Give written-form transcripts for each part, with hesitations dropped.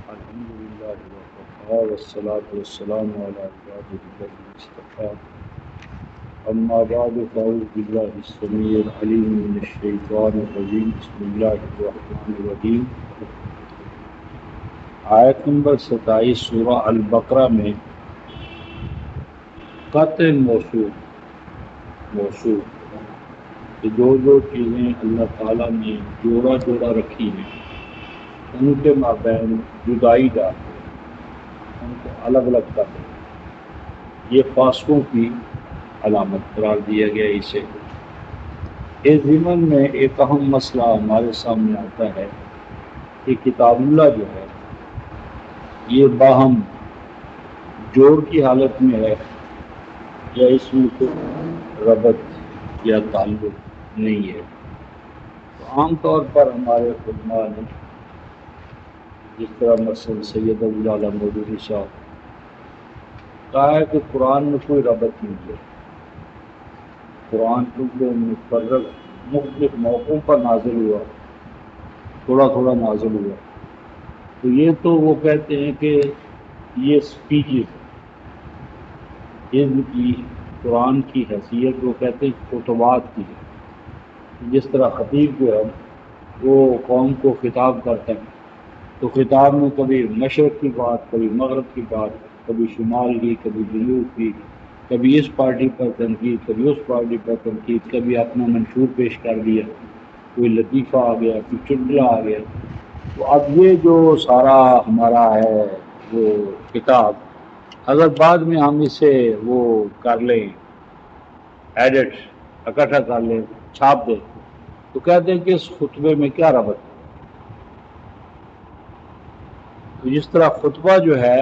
الحمد لله وكفى والصلاة والسلام على عباده الذين اصطفى أما بعد فأعوذ بالله السميع العليم من الشيطان الرجيم بسم الله الرحمن الرحيم آیت نمبر 27 سورہ البقرہ میں قطع موصول کہ جو چیزیں اللہ تعالیٰ نے جوڑا رکھی ہیں ان کے مابین جدائی ڈال ان کو الگ الگ کر دیں، یہ فاسقوں کی علامت قرار دیا گیا اسے۔ اس ضمن میں ایک اہم مسئلہ ہمارے سامنے آتا ہے کہ کتاب اللہ جو ہے یہ باہم جوڑ کی حالت میں ہے یا اس میں کوئی ربط یا تعلق نہیں ہے۔ تو عام طور پر ہمارے علماء نے جس طرح مثلا سید ابوالعلا مودودی صاحب کہا ہے کہ قرآن میں کوئی ربط نہیں ہے، قرآن کیونکہ مختلف موقعوں پر نازل ہوا، تھوڑا نازل ہوا، تو یہ تو وہ کہتے ہیں کہ یہ سپیچز علم کی قرآن کی حیثیت وہ کہتے ہیں خطبات کی ہے۔ جس طرح خطیب جو ہے وہ قوم کو خطاب کرتے ہیں تو خطاب میں کبھی مشرق کی بات، کبھی مغرب کی بات، کبھی شمال کی، کبھی جنوب کی، کبھی اس پارٹی پر تنقید، کبھی اس پارٹی پر تنقید، کبھی اپنا منشور پیش کر دیا، کوئی لطیفہ آ گیا، کوئی چٹکلا آ گیا۔ تو اب یہ جو سارا ہمارا ہے وہ کتاب، اگر بعد میں ہم اسے وہ کر لیں ایڈٹ اکٹھا کر لیں، چھاپ دیں، تو کہتے ہیں کہ اس خطبے میں کیا ربط ہے؟ تو جس طرح خطبہ جو ہے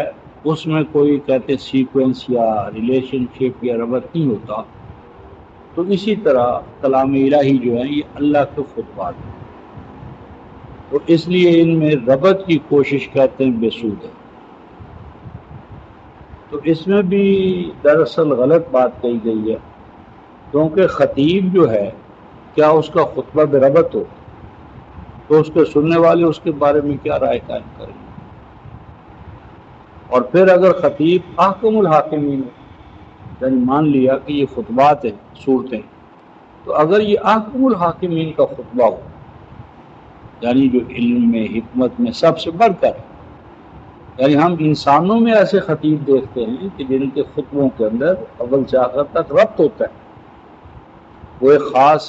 اس میں کوئی کہتے سیکوینس یا ریلیشن شپ یا ربط نہیں ہوتا، تو اسی طرح کلام الہی جو ہے یہ اللہ کے خطبات ہیں، تو اس لیے ان میں ربط کی کوشش کرتے ہیں بے سود ہے۔ تو اس میں بھی دراصل غلط بات کہی گئی ہے، کیونکہ خطیب جو ہے کیا اس کا خطبہ بے ربط ہو تو اس کے سننے والے اس کے بارے میں کیا رائے قائم کریں گے؟ اور پھر اگر خطیب احکم الحاکمین یعنی مان لیا کہ یہ خطبات ہیں، صورتیں، تو اگر یہ احکم الحاکمین کا خطبہ ہو یعنی جو علم میں حکمت میں سب سے بڑھ کر، یعنی ہم انسانوں میں ایسے خطیب دیکھتے ہیں کہ جن کے خطبوں کے اندر اول سے آخر تک ربط ہوتا ہے، وہ ایک خاص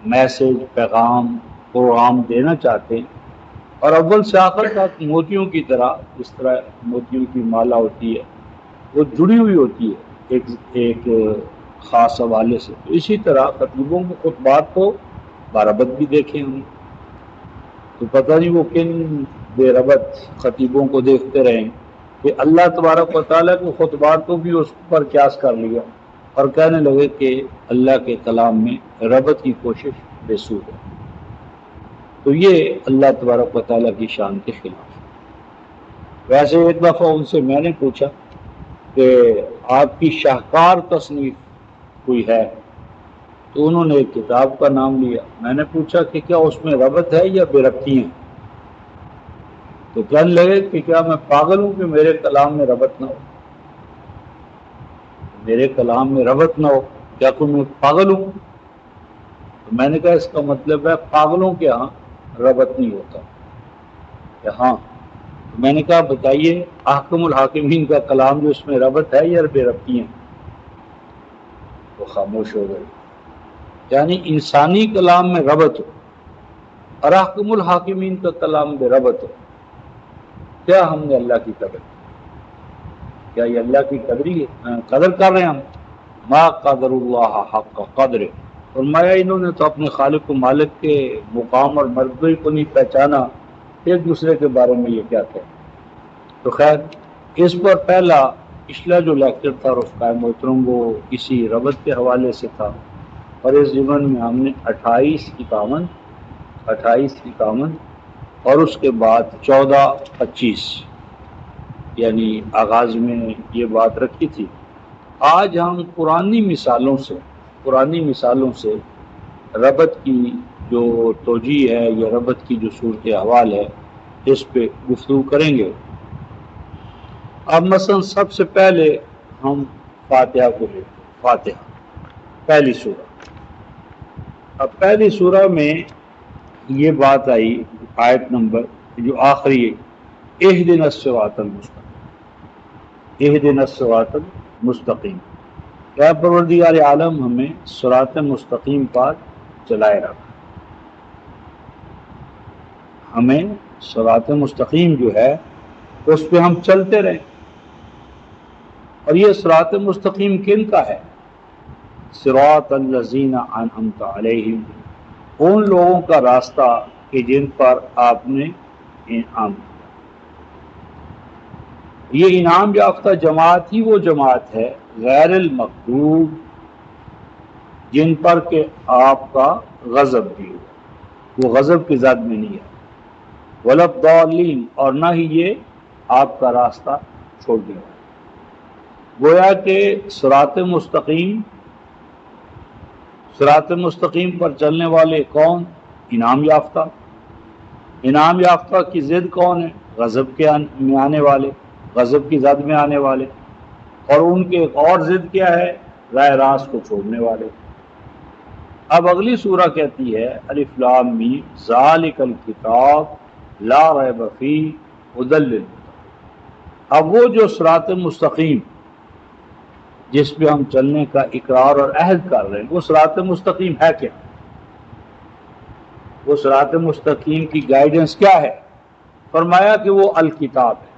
میسج، پیغام، پروگرام دینا چاہتے ہیں، اور اول سے آخر تک موتیوں کی طرح، جس طرح موتیوں کی مالا ہوتی ہے وہ جڑی ہوئی ہوتی ہے ایک خاص حوالے سے، تو اسی طرح خطیبوں کے خطبات کو برابط بھی دیکھیں ہم، تو پتہ نہیں وہ کن بے ربط خطیبوں کو دیکھتے رہیں کہ اللہ تبارک و تعالیٰ کے خطبات کو بھی اس پر قیاس کر لیا اور کہنے لگے کہ اللہ کے کلام میں ربط کی کوشش بے سود ہے، تو یہ اللہ تبارک و تعالیٰ کی شان کے خلاف ہے۔ ویسے ایک دفعہ ان سے میں نے پوچھا کہ آپ کی شاہکار تصنیف کوئی ہے، تو انہوں نے ایک کتاب کا نام لیا، میں نے پوچھا کہ کیا اس میں ربط ہے یا بے ربطی ہیں؟ تو کہنے لگے کہ کیا میں پاگل ہوں کہ میرے کلام میں ربط نہ ہو؟ میرے کلام میں ربط نہ ہو، کیا کوئی میں پاگل ہوں؟ تو میں نے کہا اس کا مطلب ہے پاگلوں کے ہاں ربط نہیں ہوتا کہ ہاں۔ تو میں نے کہا بتائیے احکم الحاکمین کا کلام جو اس میں ربط ہے یا بے ربطی ہیں؟ تو خاموش ہو گئے۔ یعنی انسانی کلام میں ربط ہو اور احکم الحاکمین کا کلام بے ربط ہو، کیا ہم نے اللہ کی قدر، کیا یہ اللہ کی قدر کر رہے ہیں ہم؟ ما قدر اللہ حق قدر، فرمایا انہوں نے تو اپنے خالق و مالک کے مقام اور مرتبے کو نہیں پہچانا، ایک دوسرے کے بارے میں یہ کیا کہتے۔ تو خیر اس پر پچھلا جو لیکچر تھا رفقائے محترم وہ اسی ربط کے حوالے سے تھا، اور اس ضمن میں ہم نے 28 51 اور اس کے بعد 14-25 یعنی آغاز میں یہ بات رکھی تھی۔ آج ہم قرآنی مثالوں سے ربط کی جو توجیہ ہے یا ربط کی جو صورت احوال ہے اس پہ گفتگو کریں گے۔ اب مثلا سب سے پہلے ہم فاتحہ کو لیں، فاتحہ پہلی سورہ۔ اب پہلی سورہ میں یہ بات آئی آیت نمبر جو آخری ہے، اہدنا الصراط المستقیم، اہدنا الصراط المستقیم، اے پروردگار عالم ہمیں صراط مستقیم پر چلائے رکھ، ہمیں صراط مستقیم جو ہے اس پہ ہم چلتے رہیں۔ اور یہ صراط مستقیم کن کا ہے؟ صراط الذین انعمت علیہم، ان لوگوں کا راستہ کہ جن پر آپ نے انعام کیا۔ یہ انعام یافتہ جماعت ہی وہ جماعت ہے غیر المغضوب جن پر کہ آپ کا غضب بھی ہو، وہ غضب کی ذات میں نہیں ہے، ولا الضالین، اور نہ ہی یہ آپ کا راستہ چھوڑ دے گا۔ گویا کہ صراط مستقیم پر چلنے والے کون؟ انعام یافتہ۔ انعام یافتہ کی ضد کون ہے؟ غضب کے میں آنے والے، غضب کی زد میں آنے والے۔ اور ان کے ایک اور ضد کیا ہے؟ راہ راست کو چھوڑنے والے۔ اب اگلی سورہ کہتی ہے الف لام میم ذالک الکتاب لا ریب فیہ ھدی للمتقین۔ اب وہ جو صراط مستقیم جس پہ ہم چلنے کا اقرار اور عہد کر رہے ہیں، وہ صراط مستقیم ہے کیا؟ وہ صراط مستقیم کی گائیڈنس کیا ہے؟ فرمایا کہ وہ الکتاب ہے،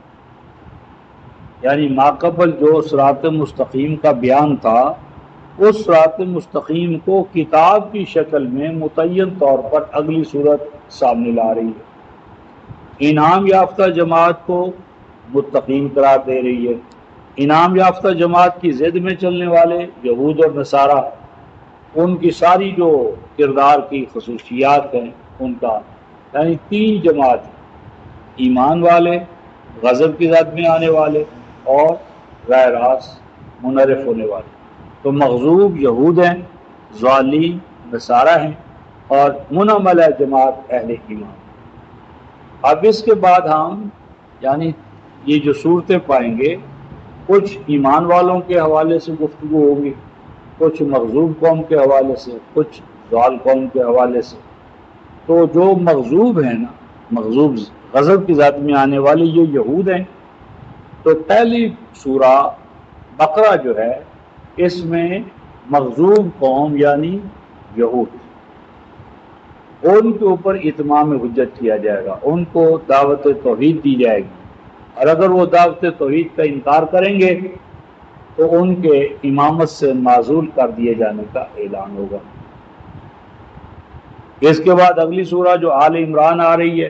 یعنی ماقبل جو صراط مستقیم کا بیان تھا، اس صراط مستقیم کو کتاب کی شکل میں متعین طور پر اگلی صورت سامنے لا رہی ہے۔ انعام یافتہ جماعت کو متقین قرار دے رہی ہے۔ انعام یافتہ جماعت کی ضد میں چلنے والے یہود اور نصارہ، ان کی ساری جو کردار کی خصوصیات ہیں ان کا، یعنی تین جماعت، ایمان والے، غضب کی ذات میں آنے والے، اور راہ راست منحرف ہونے والے۔ تو مغضوب یہود ہیں، ضالین نصارہ ہیں، اور منعم علیہ جماعت اہل ایمان۔ اب اس کے بعد ہم یعنی یہ جو صورتیں پائیں گے، کچھ ایمان والوں کے حوالے سے گفتگو ہوگی، کچھ مغضوب قوم کے حوالے سے، کچھ ضال قوم کے حوالے سے۔ تو جو مغضوب ہیں نا، مغضوب غضب کی ذات میں آنے والے، یہ یہود ہیں۔ تو پہلی سورہ بقرہ جو ہے اس میں مغضوب قوم یعنی یہود، ان کے اوپر اتمام حجت کیا جائے گا، ان کو دعوت توحید دی جائے گی، اور اگر وہ دعوت توحید کا انکار کریں گے تو ان کے امامت سے معزول کر دیے جانے کا اعلان ہوگا۔ اس کے بعد اگلی سورہ جو آل عمران آ رہی ہے،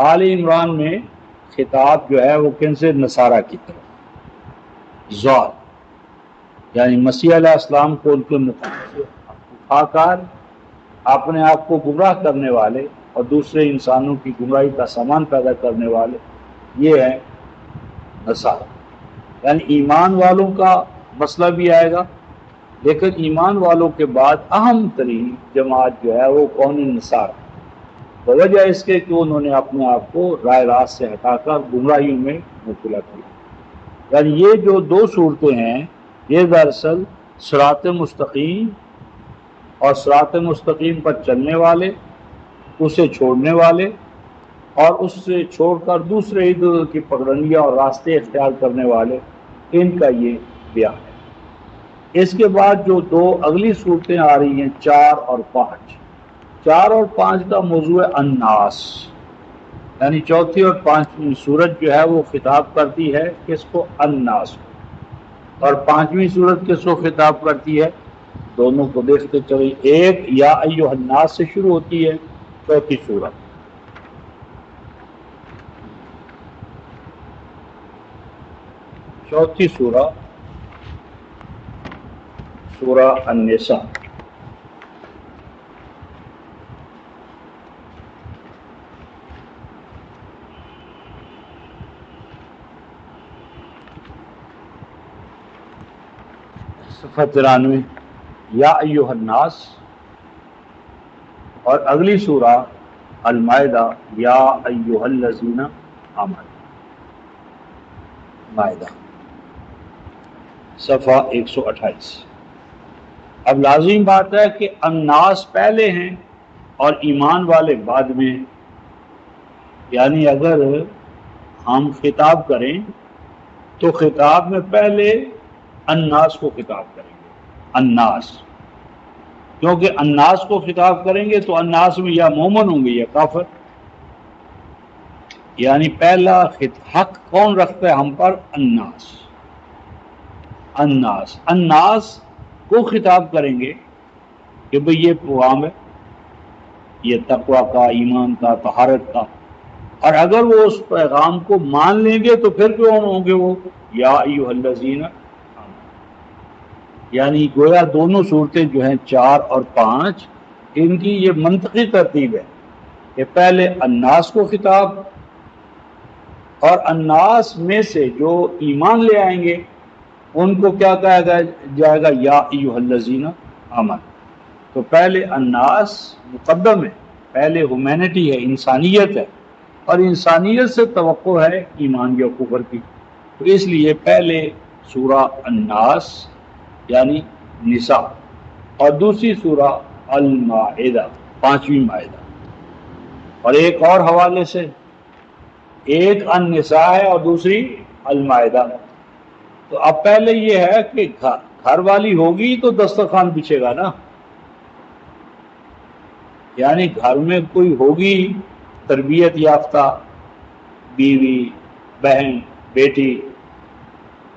آل عمران میں خطاب جو ہے وہ کن سے؟ نصارہ کی طرف، ضال یعنی مسیح علیہ السلام کو ان کے مقام کار، اپنے آپ کو گمراہ کرنے والے اور دوسرے انسانوں کی گمراہی کا سامان پیدا کرنے والے، یہ ہے نصارہ۔ یعنی ایمان والوں کا مسئلہ بھی آئے گا، لیکن ایمان والوں کے بعد اہم ترین جماعت جو ہے وہ قوم نصارہ، بوجہ اس کے کہ انہوں نے اپنے آپ کو راہ راست سے ہٹا کر گمراہیوں میں مبتلا کیا۔ یعنی یہ جو دو صورتیں ہیں، یہ دراصل صراط مستقیم اور صراط مستقیم پر چلنے والے، اسے چھوڑنے والے، اور اس سے چھوڑ کر دوسرے ادھر کی پگڈنڈیاں اور راستے اختیار کرنے والے، ان کا یہ بیان ہے۔ اس کے بعد جو دو اگلی صورتیں آ رہی ہیں 4 اور 5، 4 اور 5 کا موضوع ہے الناس، یعنی چوتھی اور پانچویں سورت جو ہے وہ خطاب کرتی ہے کس کو؟ الناس کو، اور پانچویں سورت کس کو خطاب کرتی ہے؟ دونوں کو دیکھتے چلے، ایک یا ایھا الناس سے شروع ہوتی ہے چوتھی سورت، چوتھی سورہ سورہ النساء۔ صفحہ 93 یا ایھا الناس، اور اگلی سورہ المائدہ یا ایھا الذین آمنوا، مائدہ صفحہ 128۔ اب لازم بات ہے کہ الناس پہلے ہیں اور ایمان والے بعد میں ہیں، یعنی اگر ہم خطاب کریں تو خطاب میں پہلے الناس کو خطاب کریں گے، الناس، کیونکہ الناس کو خطاب کریں گے تو الناس میں یا مومن ہوں گے یا کافر، یعنی پہلا حق کون رکھتا ہے ہم پر؟ الناس، الناس، الناس کو خطاب کریں گے کہ بھئی یہ پیغام ہے، یہ تقوی کا، ایمان کا، طہارت کا، اور اگر وہ اس پیغام کو مان لیں گے تو پھر کیوں ہوں گے وہ یا ایھا الذین، یعنی گویا دونوں صورتیں جو ہیں 4 اور 5 ان کی یہ منطقی ترتیب ہے کہ پہلے الناس کو خطاب، اور الناس میں سے جو ایمان لے آئیں گے ان کو کیا کہا جائے گا؟ یا ایھا الذین آمنوا۔ تو پہلے الناس مقدم ہے، پہلے ہیومینٹی ہے، انسانیت ہے، اور انسانیت سے توقع ہے ایمان یا کفر کی، تو اس لیے پہلے سورہ الناس یعنی نساء، اور دوسری سورہ المائدہ، 5ویں مائدہ۔ اور ایک اور حوالے سے، ایک النساء ہے اور دوسری المائدہ، تو اب پہلے یہ ہے کہ گھر والی ہوگی تو دسترخوان بچھے گا نا، یعنی گھر میں کوئی ہوگی تربیت یافتہ بیوی، بہن، بیٹی،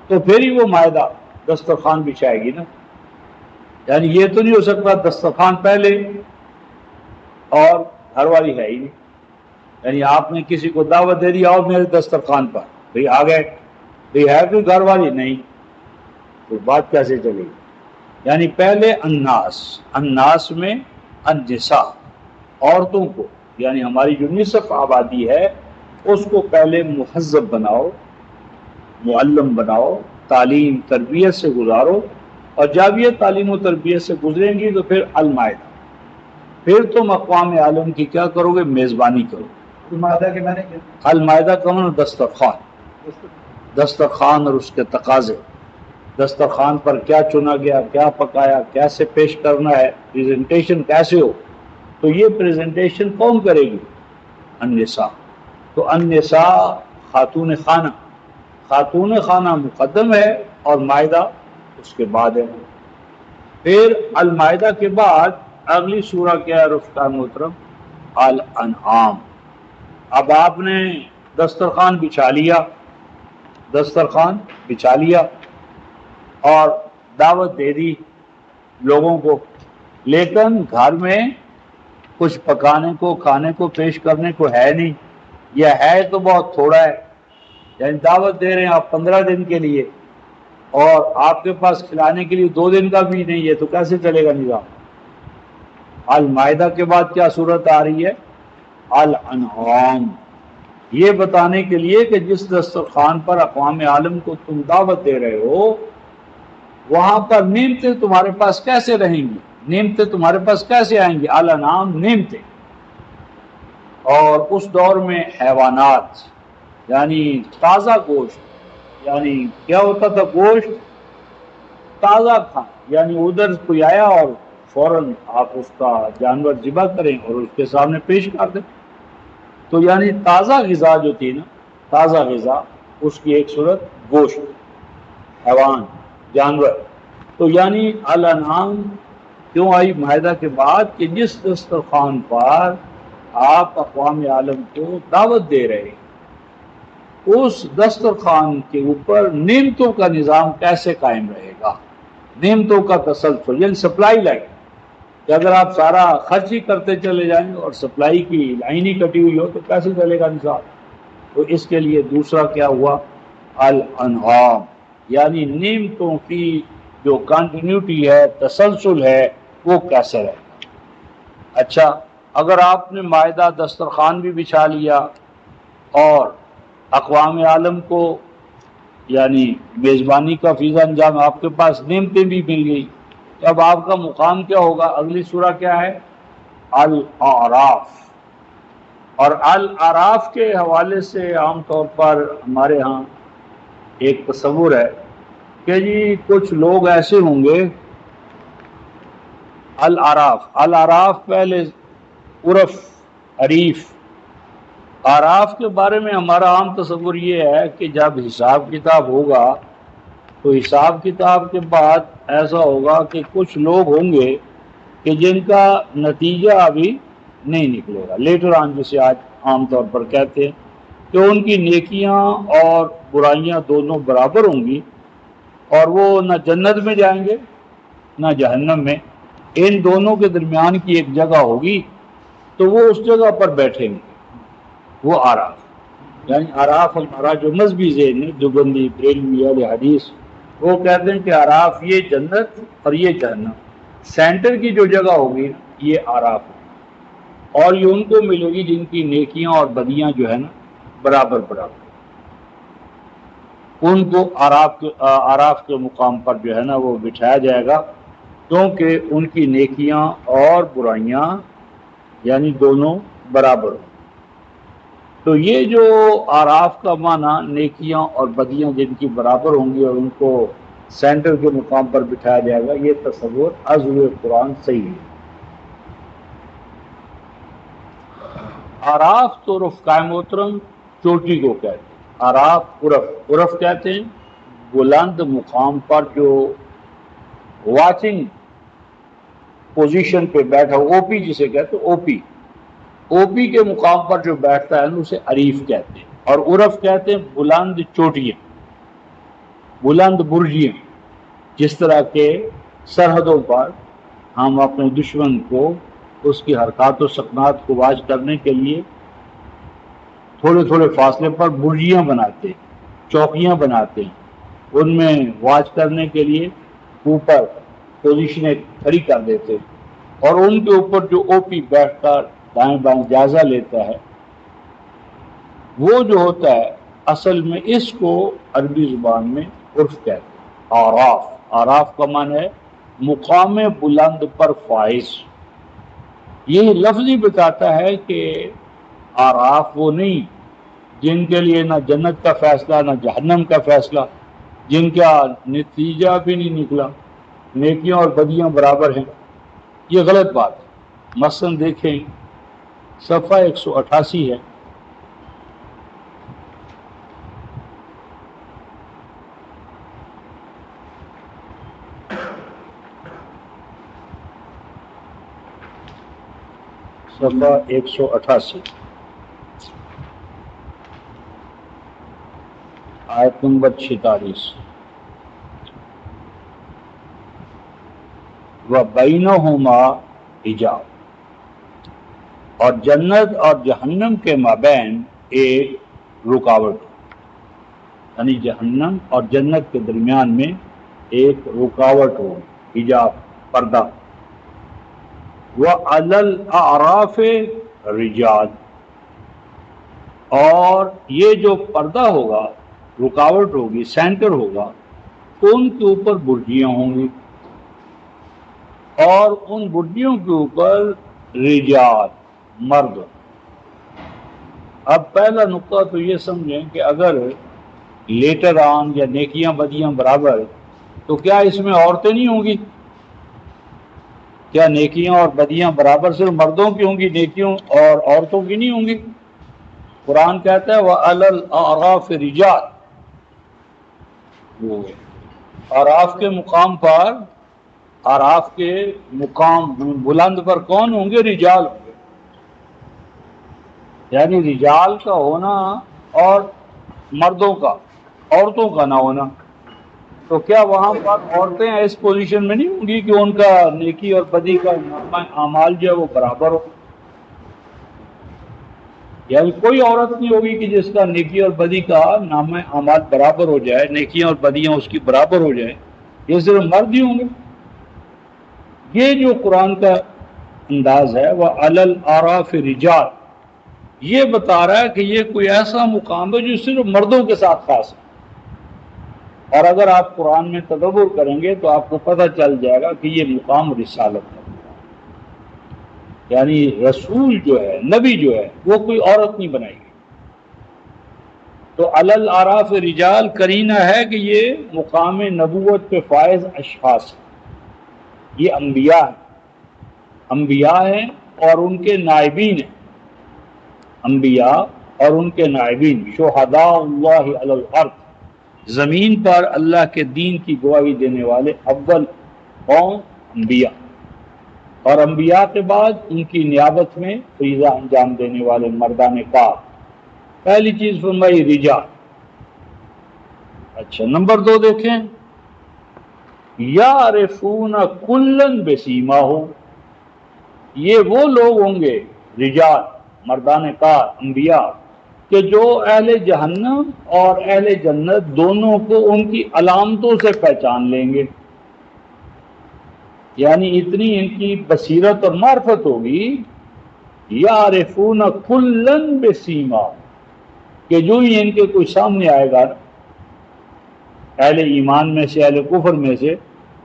تو پھر ہی وہ مائدہ دسترخوان بچھائے گی نا، یعنی یہ تو نہیں ہو سکتا دسترخوان پہلے اور گھر والی ہے ہی نہیں، یعنی آپ نے کسی کو دعوت دے دی آؤ میرے دسترخوان پر، بھئی آ گئے، بھئی ہے کوئی گھر والی؟ نہیں، تو بات کیسے چلے گی؟ یعنی پہلے الناس، الناس میں النساء، عورتوں کو، یعنی ہماری جو نصف آبادی ہے اس کو پہلے مہذب بناؤ، معلم بناؤ، تعلیم تربیت سے گزارو، اور جب یہ تعلیم و تربیت سے گزریں گی تو پھر المائدہ، پھر تم اقوام عالم کی کیا کرو گے؟ میزبانی کرو۔ المائدہ کے معنی کیا؟ المائدہ کا معنی دسترخوان، دسترخوان اور اس کے تقاضے، دسترخوان پر کیا چنا گیا، کیا پکایا، کیسے پیش کرنا ہے، پریزنٹیشن کیسے ہو، تو یہ پریزنٹیشن کون کرے گی؟ النساء۔ تو النساء خاتون خانہ، خاتون خانہ مقدم ہے اور مائدہ اس کے بعد ہے۔ پھر المائدہ کے بعد اگلی سورہ کیا ہے رفقان محترم؟ الانعام۔ اب آپ نے دسترخوان بچھا لیا، دسترخوان بچھا لیا اور دعوت دے دی لوگوں کو، لیکن گھر میں کچھ پکانے کو، کھانے کو پیش کرنے کو ہے نہیں، یہ ہے تو بہت تھوڑا ہے، یعنی دعوت دے رہے ہیں آپ 15 دن کے لیے اور آپ کے پاس کھلانے کے لیے 2 دن کا بھی نہیں ہے، تو کیسے چلے گا نظام؟ المائدہ کے بعد کیا صورت آ رہی ہے؟ الانعام، یہ بتانے کے لیے کہ جس دسترخوان پر اقوام عالم کو تم دعوت دے رہے ہو وہاں پر نعمتیں تمہارے پاس کیسے رہیں گی، نعمتیں تمہارے پاس کیسے آئیں گی؟ الانعام، نعمتیں۔ اور اس دور میں حیوانات یعنی تازہ گوشت، یعنی کیا ہوتا تھا؟ گوشت تازہ کھانا، یعنی ادھر کوئی آیا اور فوراً آپ اس کا جانور ذبح کریں اور اس کے سامنے پیش کر دیں، تو یعنی تازہ غذا جو تھی نا، تازہ غذا، اس کی ایک صورت گوشت، حیوان، جانور۔ تو یعنی الانعام کیوں آئی مائدہ کے بعد؟ کہ جس دسترخوان پر آپ اقوام عالم کو دعوت دے رہے ہیں اس دسترخوان کے اوپر نعمتوں کا نظام کیسے قائم رہے گا، نعمتوں کا تسلسل، یعنی سپلائی لائن، کہ اگر آپ سارا خرچ ہی کرتے چلے جائیں اور سپلائی کی لائن ہی کٹی ہوئی ہو تو کیسے چلے گا نظام؟ تو اس کے لیے دوسرا کیا ہوا؟ الانعام، یعنی نعمتوں کی جو کنٹینیوٹی ہے، تسلسل ہے، وہ کیسے رہے گا۔ اچھا، اگر آپ نے مائدہ دسترخوان بھی بچھا لیا اور اقوام عالم کو یعنی میزبانی کا فیض انجام، آپ کے پاس نعمتیں بھی مل گئی، اب آپ کا مقام کیا ہوگا؟ اگلی سورہ کیا ہے؟ الاعراف، اور الاعراف کے حوالے سے عام طور پر ہمارے ہاں ایک تصور ہے کہ جی کچھ لوگ ایسے ہوں گے، الاعراف پہلے عرف، عریف، اعراف کے بارے میں ہمارا عام تصور یہ ہے کہ جب حساب کتاب ہوگا تو حساب کتاب کے بعد ایسا ہوگا کہ کچھ لوگ ہوں گے کہ جن کا نتیجہ ابھی نہیں نکلے گا، لیٹر آن، جسے آج عام طور پر کہتے ہیں، کہ ان کی نیکیاں اور برائیاں دونوں برابر ہوں گی، اور وہ نہ جنت میں جائیں گے نہ جہنم میں، ان دونوں کے درمیان کی ایک جگہ ہوگی، تو وہ اس جگہ پر بیٹھیں گے، وہ اعراف۔ یعنی اعراف ہمارا جو مذہبی ذہن ہے، دیوبندی، بریلوی، اہل حدیث، وہ کہتے ہیں کہ اعراف یہ جنت اور یہ جہنم، سینٹر کی جو جگہ ہوگی یہ اعراف ہے، اور یہ ان کو ملے گی جن کی نیکیاں اور بدیاں جو ہے نا برابر برابر، ان کو اعراف کے مقام پر جو ہے نا وہ بٹھایا جائے گا، کیونکہ ان کی نیکیاں اور برائیاں یعنی دونوں برابر ہوں۔ تو یہ جو اعراف کا معنی نیکیاں اور بدیاں جن کی برابر ہوں گی اور ان کو سینٹر کے مقام پر بٹھایا جائے گا، یہ تصور از روئے قرآن صحیح ہے۔ اعراف تو رفقائے محترم چوٹی کو کہتے ہیں، اعراف عرف کہتے ہیں بلند مقام پر جو واچنگ پوزیشن پہ بیٹھا، او پی جسے کہتے ہیں، او پی کے مقام پر جو بیٹھتا ہے اسے عریف کہتے ہیں، اور عرف کہتے ہیں بلند چوٹیاں، بلند برجیاں، جس طرح کے سرحدوں پر ہم اپنے دشمن کو اس کی حرکات و سکنات کو واچ کرنے کے لیے تھوڑے تھوڑے فاصلے پر برجیاں بناتے ہیں، چوکیاں بناتے ہیں، ان میں واچ کرنے کے لیے اوپر پوزیشنیں کھڑی کر دیتے ہیں، اور ان کے اوپر جو او پی بیٹھ کر دائیں بائیں جائزہ لیتا ہے، وہ جو ہوتا ہے اصل میں اس کو عربی زبان میں عرف کہتے ہیں۔ اعراف کا معنی ہے مقام بلند پر فائز۔ یہ لفظ ہی بتاتا ہے کہ اعراف وہ نہیں جن کے لیے نہ جنت کا فیصلہ نہ جہنم کا فیصلہ، جن کا نتیجہ بھی نہیں نکلا، نیکیاں اور بدیاں برابر ہیں، یہ غلط بات ہے۔ مثلا دیکھیں صفحہ 188 ہے، صفحہ 188 آیت نمبر 46، وَبَيْنَهُمَا حجاب، اور جنت اور جہنم کے مابین ایک رکاوٹ، یعنی جہنم اور جنت کے درمیان میں ایک رکاوٹ ہو، حجاب، پردہ۔ وَعَلَى الْأَعْرَافِ رِجَالٌ، اور یہ جو پردہ ہوگا، رکاوٹ ہوگی، سینٹر ہوگا، تو ان کے اوپر برجیاں ہوں گی، اور ان برجیوں کے اوپر رجال، مرد۔ اب پہلا نقطہ تو یہ سمجھیں کہ اگر لیٹر آن یا نیکیاں بدیاں برابر، تو کیا اس میں عورتیں نہیں ہوں گی؟ کیا نیکیاں اور بدیاں برابر صرف مردوں کی ہوں گی، نیکیوں اور عورتوں کی نہیں ہوں گی؟ قرآن کہتا ہے وَعَلَى الْأَعْرَافِ رِجَالٌ، وہ اعراف کے مقام پر، اعراف کے مقام بلند پر کون ہوں گے؟ رجال ہوں گے، یعنی رجال کا ہونا اور مردوں کا، عورتوں کا نہ ہونا۔ تو کیا وہاں پر عورتیں اس پوزیشن میں نہیں ہوں گی کہ ان کا نیکی اور بدی کا نامہ اعمال جو ہے وہ برابر ہو؟ یعنی کوئی عورت نہیں ہوگی کہ جس کا نیکی اور بدی کا نامہ اعمال برابر ہو جائے، نیکیاں اور بدیاں اس کی برابر ہو جائیں، یہ صرف مرد ہی ہوں گے۔ یہ جو قرآن کا انداز ہے وہ علی الاعراف رجال، یہ بتا رہا ہے کہ یہ کوئی ایسا مقام ہے جو صرف مردوں کے ساتھ خاص ہے۔ اور اگر آپ قرآن میں تدبر کریں گے تو آپ کو پتہ چل جائے گا کہ یہ مقام رسالت ہے، یعنی رسول جو ہے، نبی جو ہے، وہ کوئی عورت نہیں بنائے گی۔ تو علی الاعراف رجال کرینہ ہے کہ یہ مقام نبوت پہ فائز اشخاص ہیں، یہ انبیاء ہیں اور ان کے نائبین ہیں، انبیاء اور ان کے نائبین، شہداء اللہ علی الارض، زمین پر اللہ کے دین کی گواہی دینے والے اول قوم انبیاء، اور انبیاء کے بعد ان کی نیابت میں فریضہ انجام دینے والے مردان کار۔ پہلی چیز فرمائی رجال۔ اچھا، نمبر 2 دیکھیں، یعرفون کلن بسیماہم، یہ وہ لوگ ہوں گے رجال، مردان کار، انبیاء، کہ جو اہل جہنم اور اہل جنت دونوں کو ان کی علامتوں سے پہچان لیں گے۔ یعنی اتنی ان کی بصیرت اور معرفت ہوگی، یعرفون کلن بسیماہم، کہ جو ہی ان کے کوئی سامنے آئے گا اہل ایمان میں سے، اہل کفر میں سے،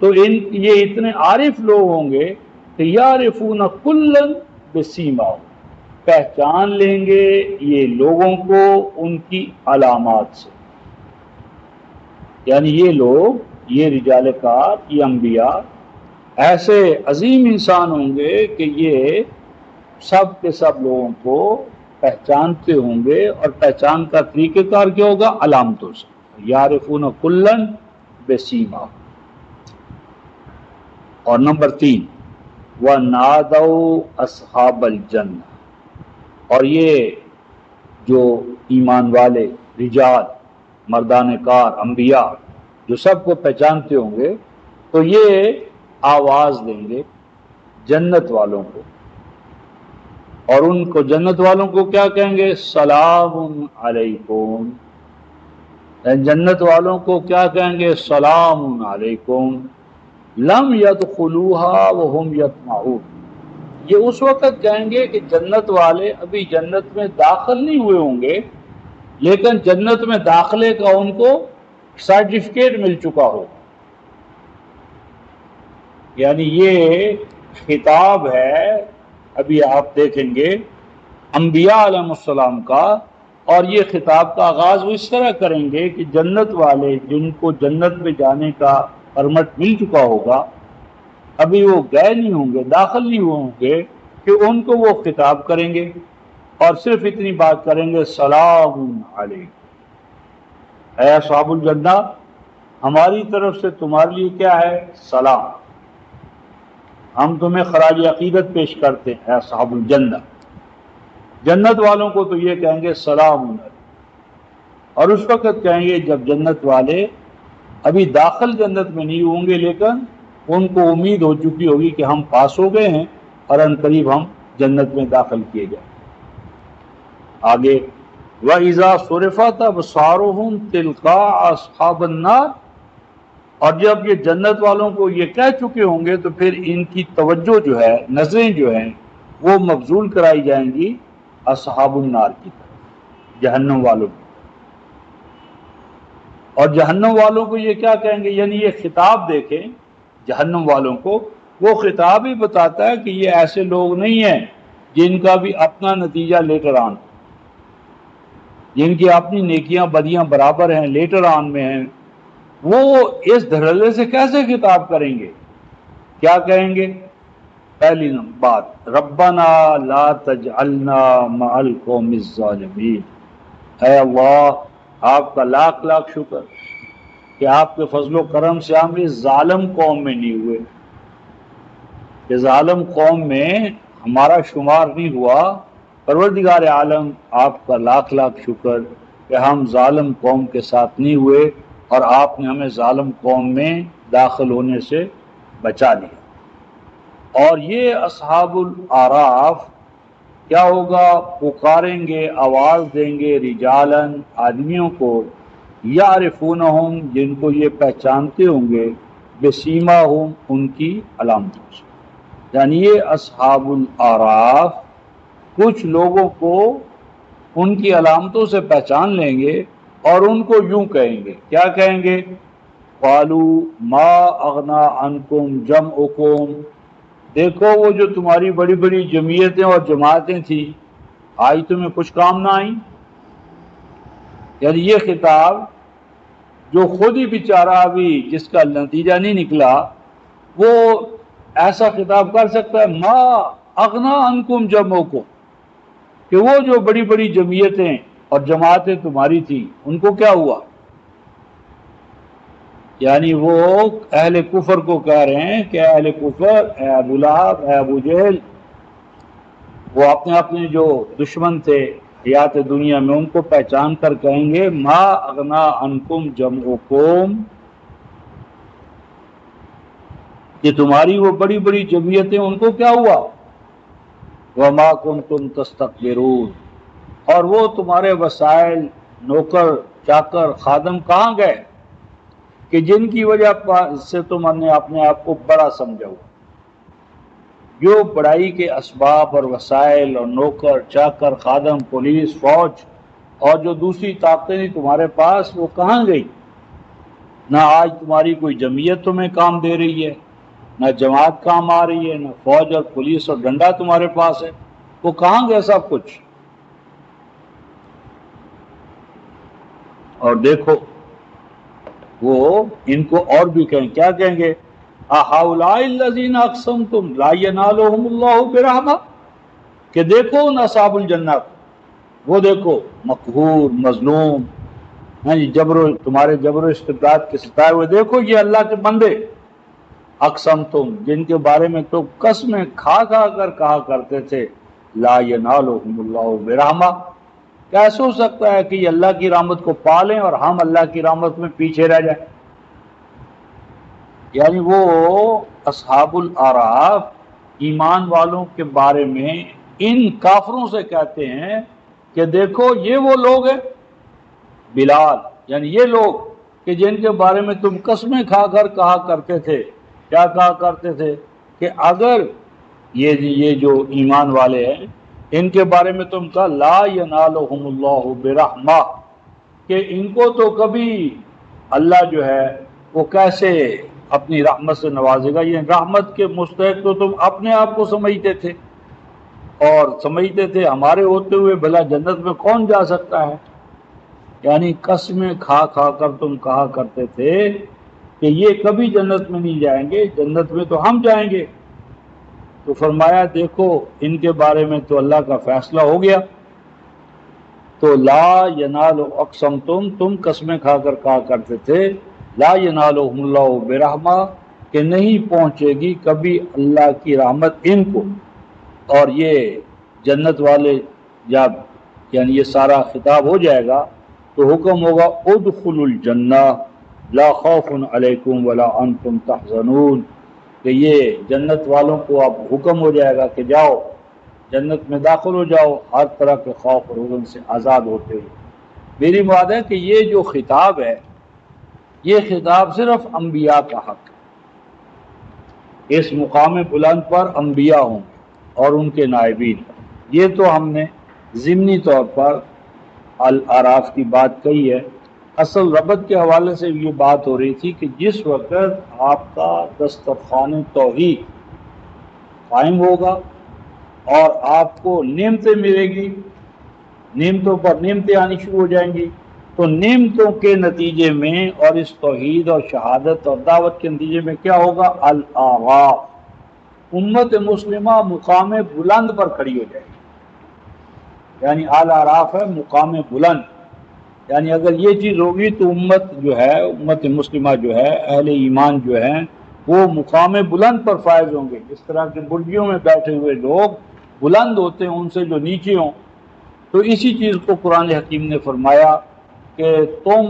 تو یہ اتنے عارف لوگ ہوں گے کہ یعرفون کلن بسیماہم، پہچان لیں گے یہ لوگوں کو ان کی علامات سے۔ یعنی یہ لوگ، یہ رجال کار، یہ انبیاء ایسے عظیم انسان ہوں گے کہ یہ سب کے سب لوگوں کو پہچانتے ہوں گے، اور پہچان کا طریقہ کار کیا ہوگا؟ علامتوں سے۔ یعرفون کلن بسیماہم۔ اور نمبر 3، وَنَادَوْا أَصْحَابَ الْجَنَّةِ، اور یہ جو ایمان والے رجال، مردان کار، انبیاء جو سب کو پہچانتے ہوں گے، تو یہ آواز دیں گے جنت والوں کو، اور ان کو جنت والوں کو کیا کہیں گے؟ سلام علیکم۔ جنت والوں کو کیا کہیں گے؟ سلام علیکم، لم يدخلوها وهم يطمعون۔ یہ اس وقت کہیں گے کہ جنت والے ابھی جنت میں داخل نہیں ہوئے ہوں گے، لیکن جنت میں داخلے کا ان کو سرٹیفکیٹ مل چکا ہو۔ یعنی یہ خطاب ہے، ابھی آپ دیکھیں گے، انبیاء علیہ السلام کا، اور یہ خطاب کا آغاز وہ اس طرح کریں گے کہ جنت والے جن کو جنت میں جانے کا پرمٹ مل چکا ہوگا، ابھی وہ گئے نہیں ہوں گے، داخل نہیں ہوئے ہوں گے، کہ ان کو وہ خطاب کریں گے اور صرف اتنی بات کریں گے، سلام علیکم، اے اصحاب الجنہ، ہماری طرف سے تمہارے لیے کیا ہے؟ سلام، ہم تمہیں خراج عقیدت پیش کرتے ہیں، اے اصحاب الجنہ۔ جنت والوں کو تو یہ کہیں گے سلام علیکم، اور اس وقت کہیں گے جب جنت والے ابھی داخل جنت میں نہیں ہوں گے، لیکن ان کو امید ہو چکی ہوگی کہ ہم پاس ہو گئے ہیں اور ان قریب ہم جنت میں داخل کیے گئے۔ آگے، وَإِذَا صُرِفَتْ أَبْصَارُهُمْ تِلْقَاءَ أَصْحَابِ النَّارِ، اور جب یہ جنت والوں کو یہ کہہ چکے ہوں گے تو پھر ان کی توجہ جو ہے، نظریں جو ہیں، وہ مبذول کرائی جائیں گی اصحاب النار کی طرف، جہنم والوں کی۔ اور جہنم والوں کو یہ کیا کہیں گے؟ یعنی یہ خطاب دیکھیں جہنم والوں کو، وہ خطاب ہی بتاتا ہے کہ یہ ایسے لوگ نہیں ہیں جن کا بھی اپنا نتیجہ لیٹر آن، جن کی اپنی نیکیاں بدیاں برابر ہیں، لیٹر آن میں ہیں، وہ اس دھڑلے سے کیسے خطاب کریں گے؟ کیا کہیں گے؟ پہلی بات، ربنا لا تجعلنا مع القوم الظالمین، اے اللہ آپ کا لاکھ لاکھ شکر کہ آپ کے فضل و کرم سے ہم اس ظالم قوم میں نہیں ہوئے، کہ ظالم قوم میں ہمارا شمار نہیں ہوا۔ پروردگار عالم آپ کا لاکھ لاکھ شکر کہ ہم ظالم قوم کے ساتھ نہیں ہوئے، اور آپ نے ہمیں ظالم قوم میں داخل ہونے سے بچا لیا۔ اور یہ اصحاب الاعراف کیا ہوگا؟ پکاریں گے، آواز دیں گے، رجالن، آدمیوں کو، یعرفونہم، جن کو یہ پہچانتے ہوں گے، بسیماہم، ان کی علامتوں سے۔ یعنی یہ اصحاب الاعراف کچھ لوگوں کو ان کی علامتوں سے پہچان لیں گے اور ان کو یوں کہیں گے، کیا کہیں گے؟ قالوا ما اغنا عنکم جمعکم، دیکھو وہ جو تمہاری بڑی بڑی جمعیتیں اور جماعتیں تھیں آج تمہیں کچھ کام نہ آئیں. یعنی یہ خطاب جو خود ہی بیچارہ ابھی جس کا نتیجہ نہیں نکلا وہ ایسا خطاب کر سکتا ہے ما اغنا عنکم جمعکم، کہ وہ جو بڑی بڑی جمعیتیں اور جماعتیں تمہاری تھیں ان کو کیا ہوا؟ یعنی وہ اہل کفر کو کہہ رہے ہیں کہ اہل کفر، اے ابو لہب، اے ابو جہل، وہ اپنے اپنے جو دشمن تھے حیات دنیا میں ان کو پہچان کر کہیں گے ما اغنا عنکم جمعکم، کہ تمہاری وہ بڑی بڑی جمعیتیں ان کو کیا ہوا؟ وما کنتم تستكبرون، اور وہ تمہارے وسائل، نوکر چاکر خادم کہاں گئے کہ جن کی وجہ سے تم نے اپنے آپ کو بڑا سمجھا ہوا؟ جو بڑائی کے اسباب اور وسائل اور نوکر چاکر خادم پولیس فوج اور جو دوسری طاقتیں تھیں تمہارے پاس وہ کہاں گئی؟ نہ آج تمہاری کوئی جمعیت تمہیں کام دے رہی ہے، نہ جماعت کام آ رہی ہے، نہ فوج اور پولیس اور ڈنڈا تمہارے پاس ہے، وہ کہاں گئے سب کچھ؟ اور دیکھو وہ ان کو اور بھی کہیں، کیا کہیں گے؟ اہؤلاء الذین اقسمتم لا ینالهم اللہ برحمہ، کہ دیکھو ان اصحاب الجنہ، وہ دیکھو مقہور مظلوم، تمہارے جبر و استبداد کے ستائے ہوئے، دیکھو یہ اللہ کے بندے اقسمتم، جن کے بارے میں تو قسمیں کھا کھا کر کہا کرتے تھے لا ینالهم اللہ برحمہ، کیسے ہو سکتا ہے کہ یہ اللہ کی رحمت کو پالیں اور ہم اللہ کی رحمت میں پیچھے رہ جائیں؟ یعنی وہ اصحاب الاعراف ایمان والوں کے بارے میں ان کافروں سے کہتے ہیں کہ دیکھو یہ وہ لوگ ہیں بلال، یعنی یہ لوگ کہ جن کے بارے میں تم قسمیں کھا کر کہا کرتے تھے، کیا کہا کرتے تھے کہ اگر یہ جو ایمان والے ہیں ان کے بارے میں تم کہا لا ینالهم اللہ برحمہ، کہ ان کو تو کبھی اللہ جو ہے وہ کیسے اپنی رحمت سے نوازے گا؟ یہ رحمت کے مستحق تو تم اپنے آپ کو سمجھتے تھے اور سمجھتے تھے ہمارے ہوتے ہوئے بھلا جنت میں کون جا سکتا ہے؟ یعنی قسمیں کھا کھا کر تم کہا کرتے تھے کہ یہ کبھی جنت میں نہیں جائیں گے، جنت میں تو ہم جائیں گے. تو فرمایا دیکھو ان کے بارے میں تو اللہ کا فیصلہ ہو گیا. تو لا ینال اقسمتم، تم قسمیں کھا کر کہا کرتے تھے لا ینالهم اللہ برحمہ، کہ نہیں پہنچے گی کبھی اللہ کی رحمت ان کو. اور یہ جنت والے جب یعنی یہ سارا خطاب ہو جائے گا تو حکم ہوگا ادخلوا الجنہ لا خوف علیکم ولا انتم تحزنون، کہ یہ جنت والوں کو اب حکم ہو جائے گا کہ جاؤ جنت میں داخل ہو جاؤ ہر طرح کے خوف اور حزن سے آزاد ہوتے ہوئے. میری مراد ہے کہ یہ جو خطاب ہے یہ خطاب صرف انبیاء کا حق ہے. اس مقام بلند پر انبیاء ہوں اور ان کے نائبین. یہ تو ہم نے ضمنی طور پر الاعراف کی بات کہی ہے. اصل ربط کے حوالے سے یہ بات ہو رہی تھی کہ جس وقت آپ کا دسترخوان توحید قائم ہوگا اور آپ کو نعمتیں ملے گی، نعمتوں پر نعمتیں آنی شروع ہو جائیں گی، تو نعمتوں کے نتیجے میں اور اس توحید اور شہادت اور دعوت کے نتیجے میں کیا ہوگا؟ الاعراف، امت مسلمہ مقام بلند پر کھڑی ہو جائے گی. یعنی الاعراف ہے مقام بلند. یعنی اگر یہ چیز ہوگی تو امت جو ہے، امت مسلمہ جو ہے، اہل ایمان جو ہیں وہ مقام بلند پر فائز ہوں گے. اس طرح کے برجیوں میں بیٹھے ہوئے لوگ بلند ہوتے ہیں ان سے جو نیچے ہوں. تو اسی چیز کو قرآن حکیم نے فرمایا کہ تم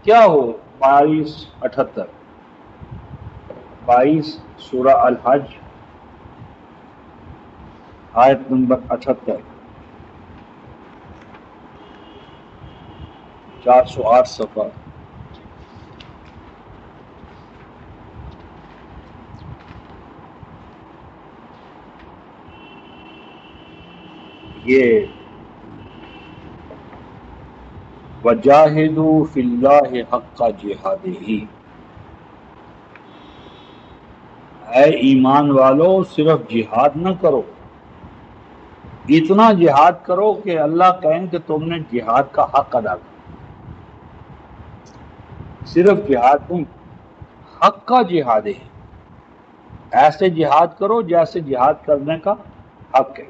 کیا ہو. 22 سورہ الحج آیت نمبر 78، 408 صفحہ. یہ وجاہدوا فی اللہ حق جہادہ، اے ایمان والو صرف جہاد نہ کرو، اتنا جہاد کرو کہ اللہ کہیں کہ تم نے جہاد کا حق ادا کیا۔ صرف جہاد نہیں، حق کا جہاد ہے، ایسے جہاد کرو جیسے جہاد کرنے کا حق ہے۔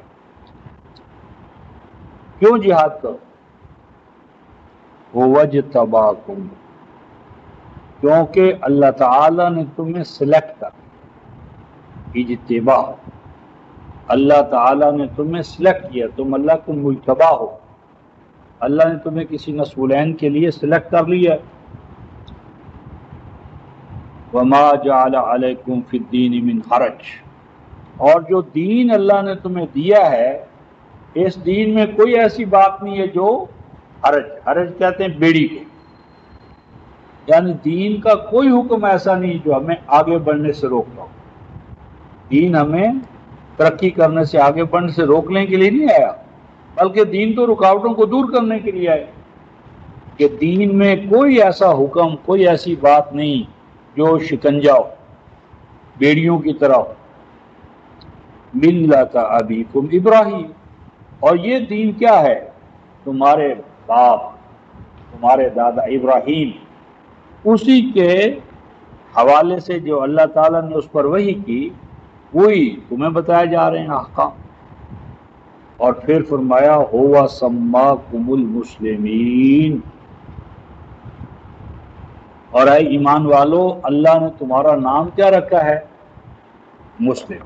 کیوں جہاد کرو؟ وَوَجْتَبَاكُمْ، کیونکہ اللہ تعالیٰ نے تمہیں سلیکٹ کر، اجتباء، اللہ تعالیٰ نے تمہیں سلیکٹ کیا، تم اللہ کے مجتبی ہو، اللہ نے تمہیں کسی رسولین کے لیے سلیکٹ کر لیا۔ وَمَا جَعَلَ عَلَيْكُمْ فِي الدِّينِ مِنْ حَرَجٍ، اور جو دین اللہ نے تمہیں دیا ہے اس دین میں کوئی ایسی بات نہیں ہے جو حرج کہتے ہیں بیڑی کو، یعنی دین کا کوئی حکم ایسا نہیں جو ہمیں آگے بڑھنے سے روکتا ہو۔ دین ہمیں ترقی کرنے سے، آگے بڑھنے سے روکنے کے لیے نہیں آیا، بلکہ دین تو رکاوٹوں کو دور کرنے کے لیے آیا، کہ دین میں کوئی ایسا حکم، کوئی ایسی بات نہیں جو شکنجا ہو، بیڑیوں کی طرح ہو۔ ملت ابیکم ابراہیم، اور یہ دین کیا ہے؟ تمہارے باپ، تمہارے دادا ابراہیم، اسی کے حوالے سے جو اللہ تعالیٰ نے اس پر وحی کی وہی تمہیں بتائے جا رہے ہیں احکام۔ اور پھر فرمایا ہوا سماکم المسلمین، اور اے ایمان والو اللہ نے تمہارا نام کیا رکھا ہے؟ مسلم۔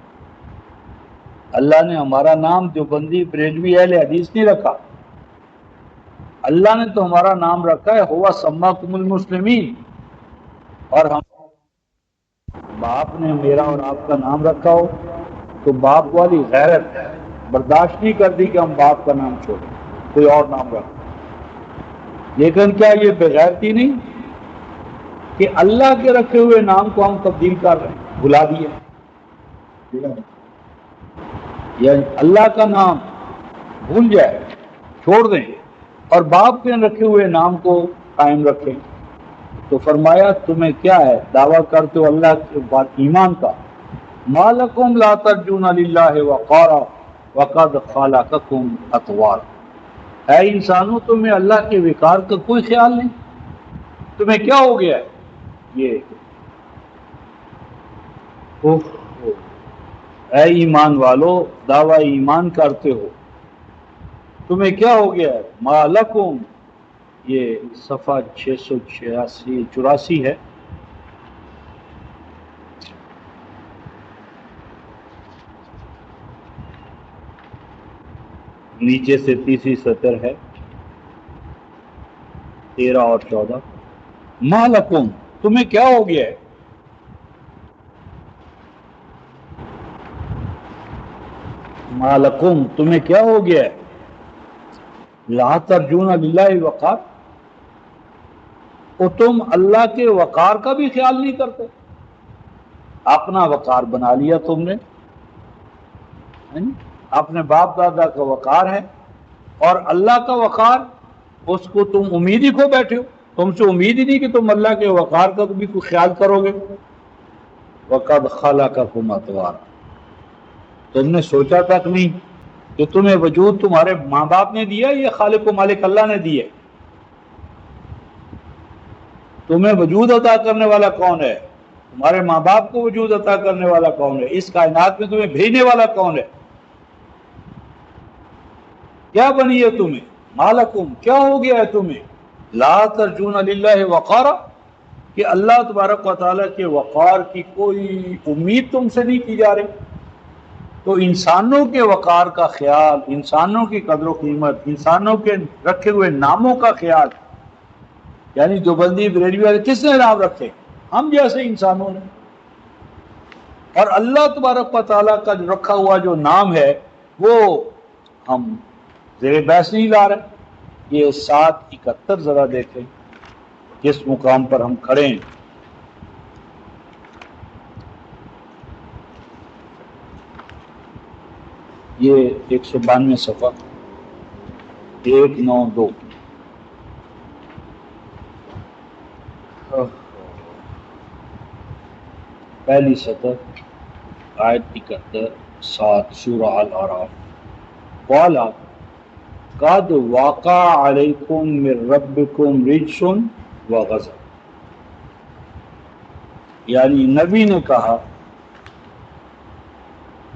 اللہ نے ہمارا نام دیوبندی بریلوی اہل حدیث نہیں رکھا، اللہ نے تو ہمارا نام رکھا ہے ہوا سماکم المسلمین۔ اور ہم باپ نے میرا اور آپ کا نام رکھا ہو تو باپ والی غیرت برداشت نہیں کرتی کہ ہم باپ کا نام چھوڑیں، کوئی اور نام رکھیں۔ لیکن کیا یہ بغیرتی نہیں کہ اللہ کے رکھے ہوئے نام کو ہم تبدیل کر رہے ہیں، بھلا دیے، یعنی اللہ کا نام بھول جائے، چھوڑ دیں، اور باپ کے رکھے ہوئے نام کو قائم رکھیں۔ تو فرمایا تمہیں کیا ہے؟ دعویٰ کرتے ہو اللہ کے بعد ایمان کا، ما لکم لا ترجون للہ وقارا وقد خلقکم اطوارا، اے انسانوں تمہیں اللہ کے وقار کا کوئی خیال نہیں؟ تمہیں کیا ہو گیا ہے؟ یہ اے ایمان والو دعویٰ ایمان کرتے ہو، تمہیں کیا ہو گیا ہے؟ ما لکم، یہ صفحہ 684 ہے، نیچے سے تیسری سطر ہے، 13 اور 14۔ ما لکم، تمہیں کیا ہو گیا ہے؟ ما لکم، تمہیں کیا ہو گیا ہے؟ لا ترجون للہ وقار، اور تم اللہ کے وقار کا بھی خیال نہیں کرتے، اپنا وقار بنا لیا تم نے، اپنے باپ دادا کا وقار ہے، اور اللہ کا وقار اس کو تم امید ہی کھو بیٹھے ہو، تم سے امید ہی نہیں کہ تم اللہ کے وقار کا بھی کوئی خیال کرو گے۔ وَقَدْ خَلَقَكُمْ أَطْوَارًا، تم نے سوچا تک نہیں کہ تمہیں وجود تمہارے ماں باپ نے دیا، یہ خالق و مالک اللہ نے دیا۔ تمہیں وجود عطا کرنے والا کون ہے؟ تمہارے ماں باپ کو وجود عطا کرنے والا کون ہے؟ اس کائنات میں تمہیں بھیجنے والا کون ہے؟ کیا بنی ہے تمہیں؟ مالکم، کیا ہو گیا ہے تمہیں؟ لا ترجون للہ وقارا، کہ اللہ تبارک و تعالیٰ کے وقار کی کوئی امید تم سے نہیں کی جا رہی۔ تو انسانوں کے وقار کا خیال، انسانوں کی قدر و قیمت، انسانوں کے رکھے ہوئے ناموں کا خیال، یعنی دیوبندی بریلوی والے کس نے نام رکھے؟ ہم جیسے انسانوں نے۔ اور اللہ تبارک و تعالیٰ کا جو رکھا ہوا جو نام ہے وہ ہم زیر بحث نہیں لا رہے۔ یہ 771 ذرا دیکھیں جس مقام پر ہم کھڑے ہیں۔ یہ 192 صفحہ 192، پہلی سطر، آیت 71 سورہ الاعراف. قال قد وقع علیکم من ربکم رجس وغضب. یعنی نبی نے کہا،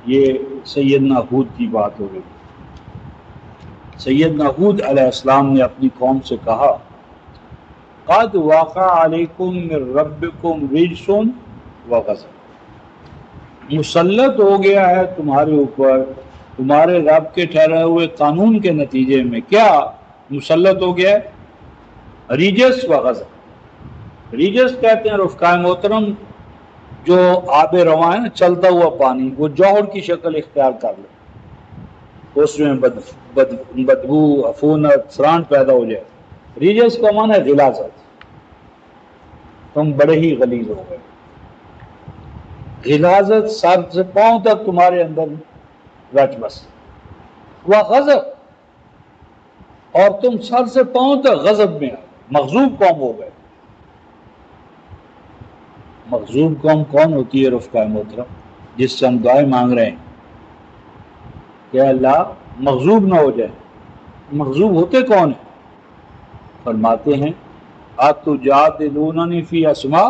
یہ سیدنا ہود کی بات ہو گئی. سیدنا ہود علیہ السلام نے اپنی قوم سے کہا قد وقع علیکم من ربکم رجس وغضب. مسلط ہو گیا ہے تمہارے اوپر تمہارے رب کے ٹھہرائے ہوئے قانون کے نتیجے میں. کیا مسلط ہو گیا ہے؟ رجس وغضب. رجس کہتے ہیں رفقائے محترم جو آب رواں ہے نا، چلتا ہوا پانی، وہ جوہر کی شکل اختیار کر لے، اس میں بدبو، عفونت، سران پیدا ہو جائے. رجس کا معنی ہے غلاظت. تم بڑے ہی غلیظ ہو گئے. غلاظت سر سے پاؤں تک تمہارے اندر رچ بس. وہ غضب، اور تم سر سے پاؤں تک غضب میں آ، مغضوب قوم ہو گئے. مغضوب قوم کون ہوتی ہے رفقائے محترم؟ جس سے ہم دعائیں مانگ رہے ہیں کہ اللہ مغضوب نہ ہو جائے. مغضوب ہوتے کون ہیں؟ فرماتے ہیں اتجادلوننی فی اسماء،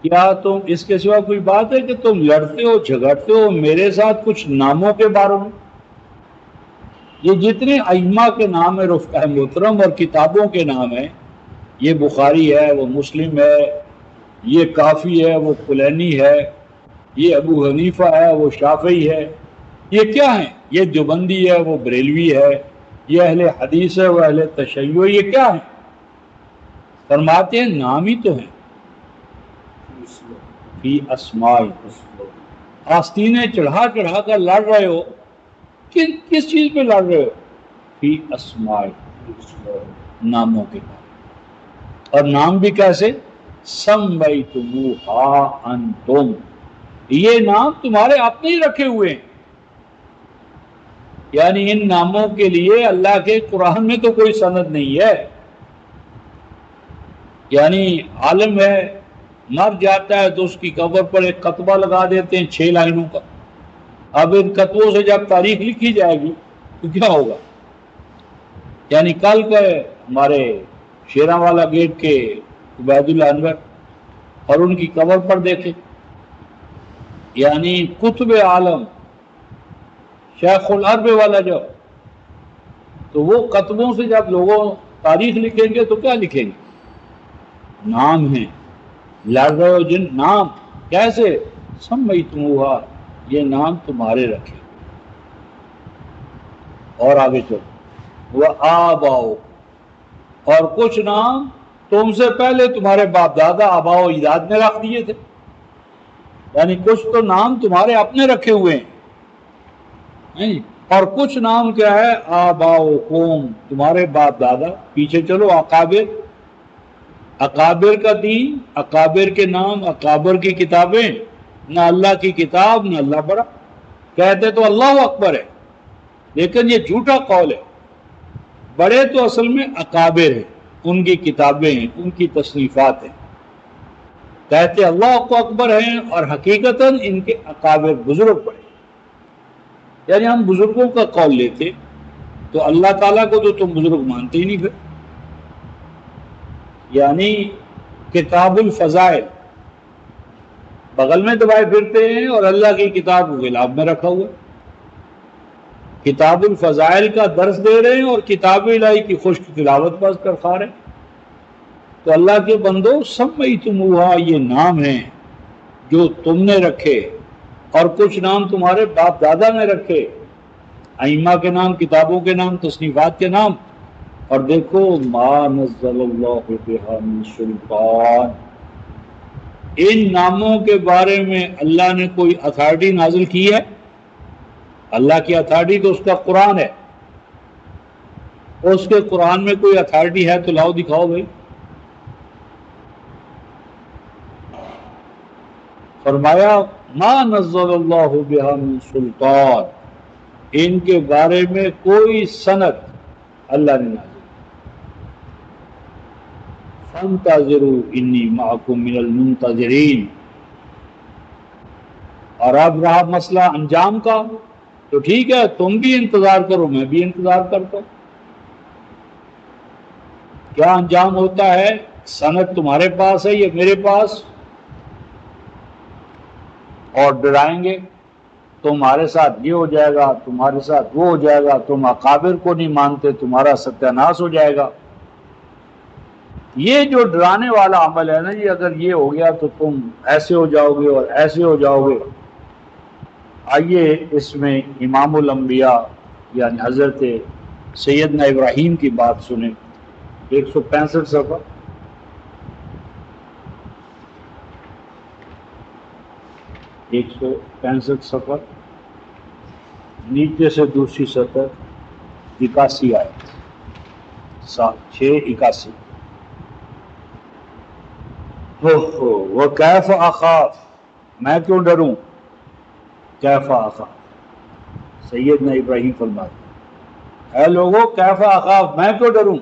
کیا تم اس کے سوا کوئی بات ہے کہ تم لڑتے ہو جھگڑتے ہو میرے ساتھ کچھ ناموں کے بارے میں؟ یہ جتنے ائمہ کے نام ہیں رفقائے محترم اور کتابوں کے نام ہیں، یہ بخاری ہے، وہ مسلم ہے، یہ کافی ہے، وہ کلینی ہے، یہ ابو حنیفہ ہے، وہ شافعی ہے. یہ کیا ہیں؟ یہ دیوبندی ہے، وہ بریلوی ہے، یہ اہل حدیث ہے، وہ اہل تشیع. یہ کیا ہیں؟ فرماتے ہیں نام ہی تو ہیں. فی اسماء، آستینیں چڑھا چڑھا کر لڑ رہے ہو. کس چیز پہ لڑ رہے ہو؟ فی اسماء، ناموں کے بعد. اور نام بھی کیسے؟ سمیتموہا انتم، یہ نام تمہارے اپنے ہی رکھے ہوئے ہیں. یعنی ان ناموں کے لیے اللہ کے قرآن میں تو کوئی سند نہیں ہے. یعنی عالم ہے، مر جاتا ہے تو اس کی قبر پر ایک کتبہ لگا دیتے ہیں 6 لائنوں کا. اب ان کتبوں سے جب تاریخ لکھی جائے گی تو کیا ہوگا؟ یعنی کل کا ہمارے شیراں والا گیٹ کے عبید اللہ انور اور ان کی قبر پر دیکھیں، یعنی کتب عالم شیخ العرب والا جو، تو وہ کتبوں سے جب لوگوں تاریخ لکھیں گے تو کیا لکھیں گے؟ نام ہیں. لڑ رہے ہو جن نام، کیسے؟ سمیتموہا، یہ نام تمہارے رکھے. اور آگے چلو وآباؤ، اور کچھ نام تم سے پہلے تمہارے باپ دادا آبا و اجداد نے رکھ دیے تھے. یعنی کچھ تو نام تمہارے اپنے رکھے ہوئے ہیں، اور کچھ نام کیا ہے؟ آباؤکم، تمہارے باپ دادا. پیچھے چلو اکابر، اکابر کا دین، اکابر کے نام، اکابر کی کتابیں، نہ اللہ کی کتاب نہ اللہ بڑا. کہتے تو اللہ اکبر ہے لیکن یہ جھوٹا قول ہے. بڑے تو اصل میں اکابر ہیں، ان کی کتابیں ہیں، ان کی تصنیفات ہیں. کہتے اللہ کو اکبر ہیں اور حقیقتاً ان کے اکابر بزرگ بڑے. یعنی ہم بزرگوں کا قول لیتے تو اللہ تعالیٰ کو تو تم بزرگ مانتے ہی نہیں. پھر یعنی کتاب الفضائل بغل میں دبائے پھرتے ہیں اور اللہ کی کتاب غلاف میں رکھا ہوا. کتاب الفضائل کا درس دے رہے ہیں اور کتاب الہی کی خشک تلاوت پڑھ کر کھا رہے ہیں. تو اللہ کے بندو سمیتموہا، یہ نام ہیں جو تم نے رکھے، اور کچھ نام تمہارے باپ دادا نے رکھے، ائمہ کے نام، کتابوں کے نام، تصنیفات کے نام. اور دیکھو ما نزل اللہ بہا من سلطان، ان ناموں کے بارے میں اللہ نے کوئی اتھارٹی نازل کی ہے؟ اللہ کی اتھارٹی تو اس کا قرآن ہے. اس کے قرآن میں کوئی اتھارٹی ہے تو لاؤ دکھاؤ بھائی. فرمایا ما نزل اللہ بہا من سلطان، ان کے بارے میں کوئی سند اللہ نے نازل. فانتظروا انی معکم من المنتظرین، اور اب رہا مسئلہ انجام کا، تو ٹھیک ہے، تم بھی انتظار کرو، میں بھی انتظار کرتا ہوں۔ کیا انجام ہوتا ہے؟ سند تمہارے پاس ہے یا میرے پاس؟ اور ڈرائیں گے تمہارے ساتھ یہ ہو جائے گا، تمہارے ساتھ وہ ہو جائے گا، تم اکابر کو نہیں مانتے، تمہارا ستیہ ناش ہو جائے گا۔ یہ جو ڈرانے والا عمل ہے نا جی، اگر یہ ہو گیا تو تم ایسے ہو جاؤ گے اور ایسے ہو جاؤ گے۔ آئیے اس میں امام الانبیاء یعنی حضرت سیدنا ابراہیم کی بات سنیں۔ 165 صفحہ، ایک سو 65 صفحہ، نیچے سے دوسری سطر 81 آیت، 6:81۔ وہ کیف اخاف، میں کیوں ڈروں؟ کیف اخاف، سیدنا ابراہیم فرماتے ہیں، اے لوگوں کیف اخاف، میں کیوں ڈروں؟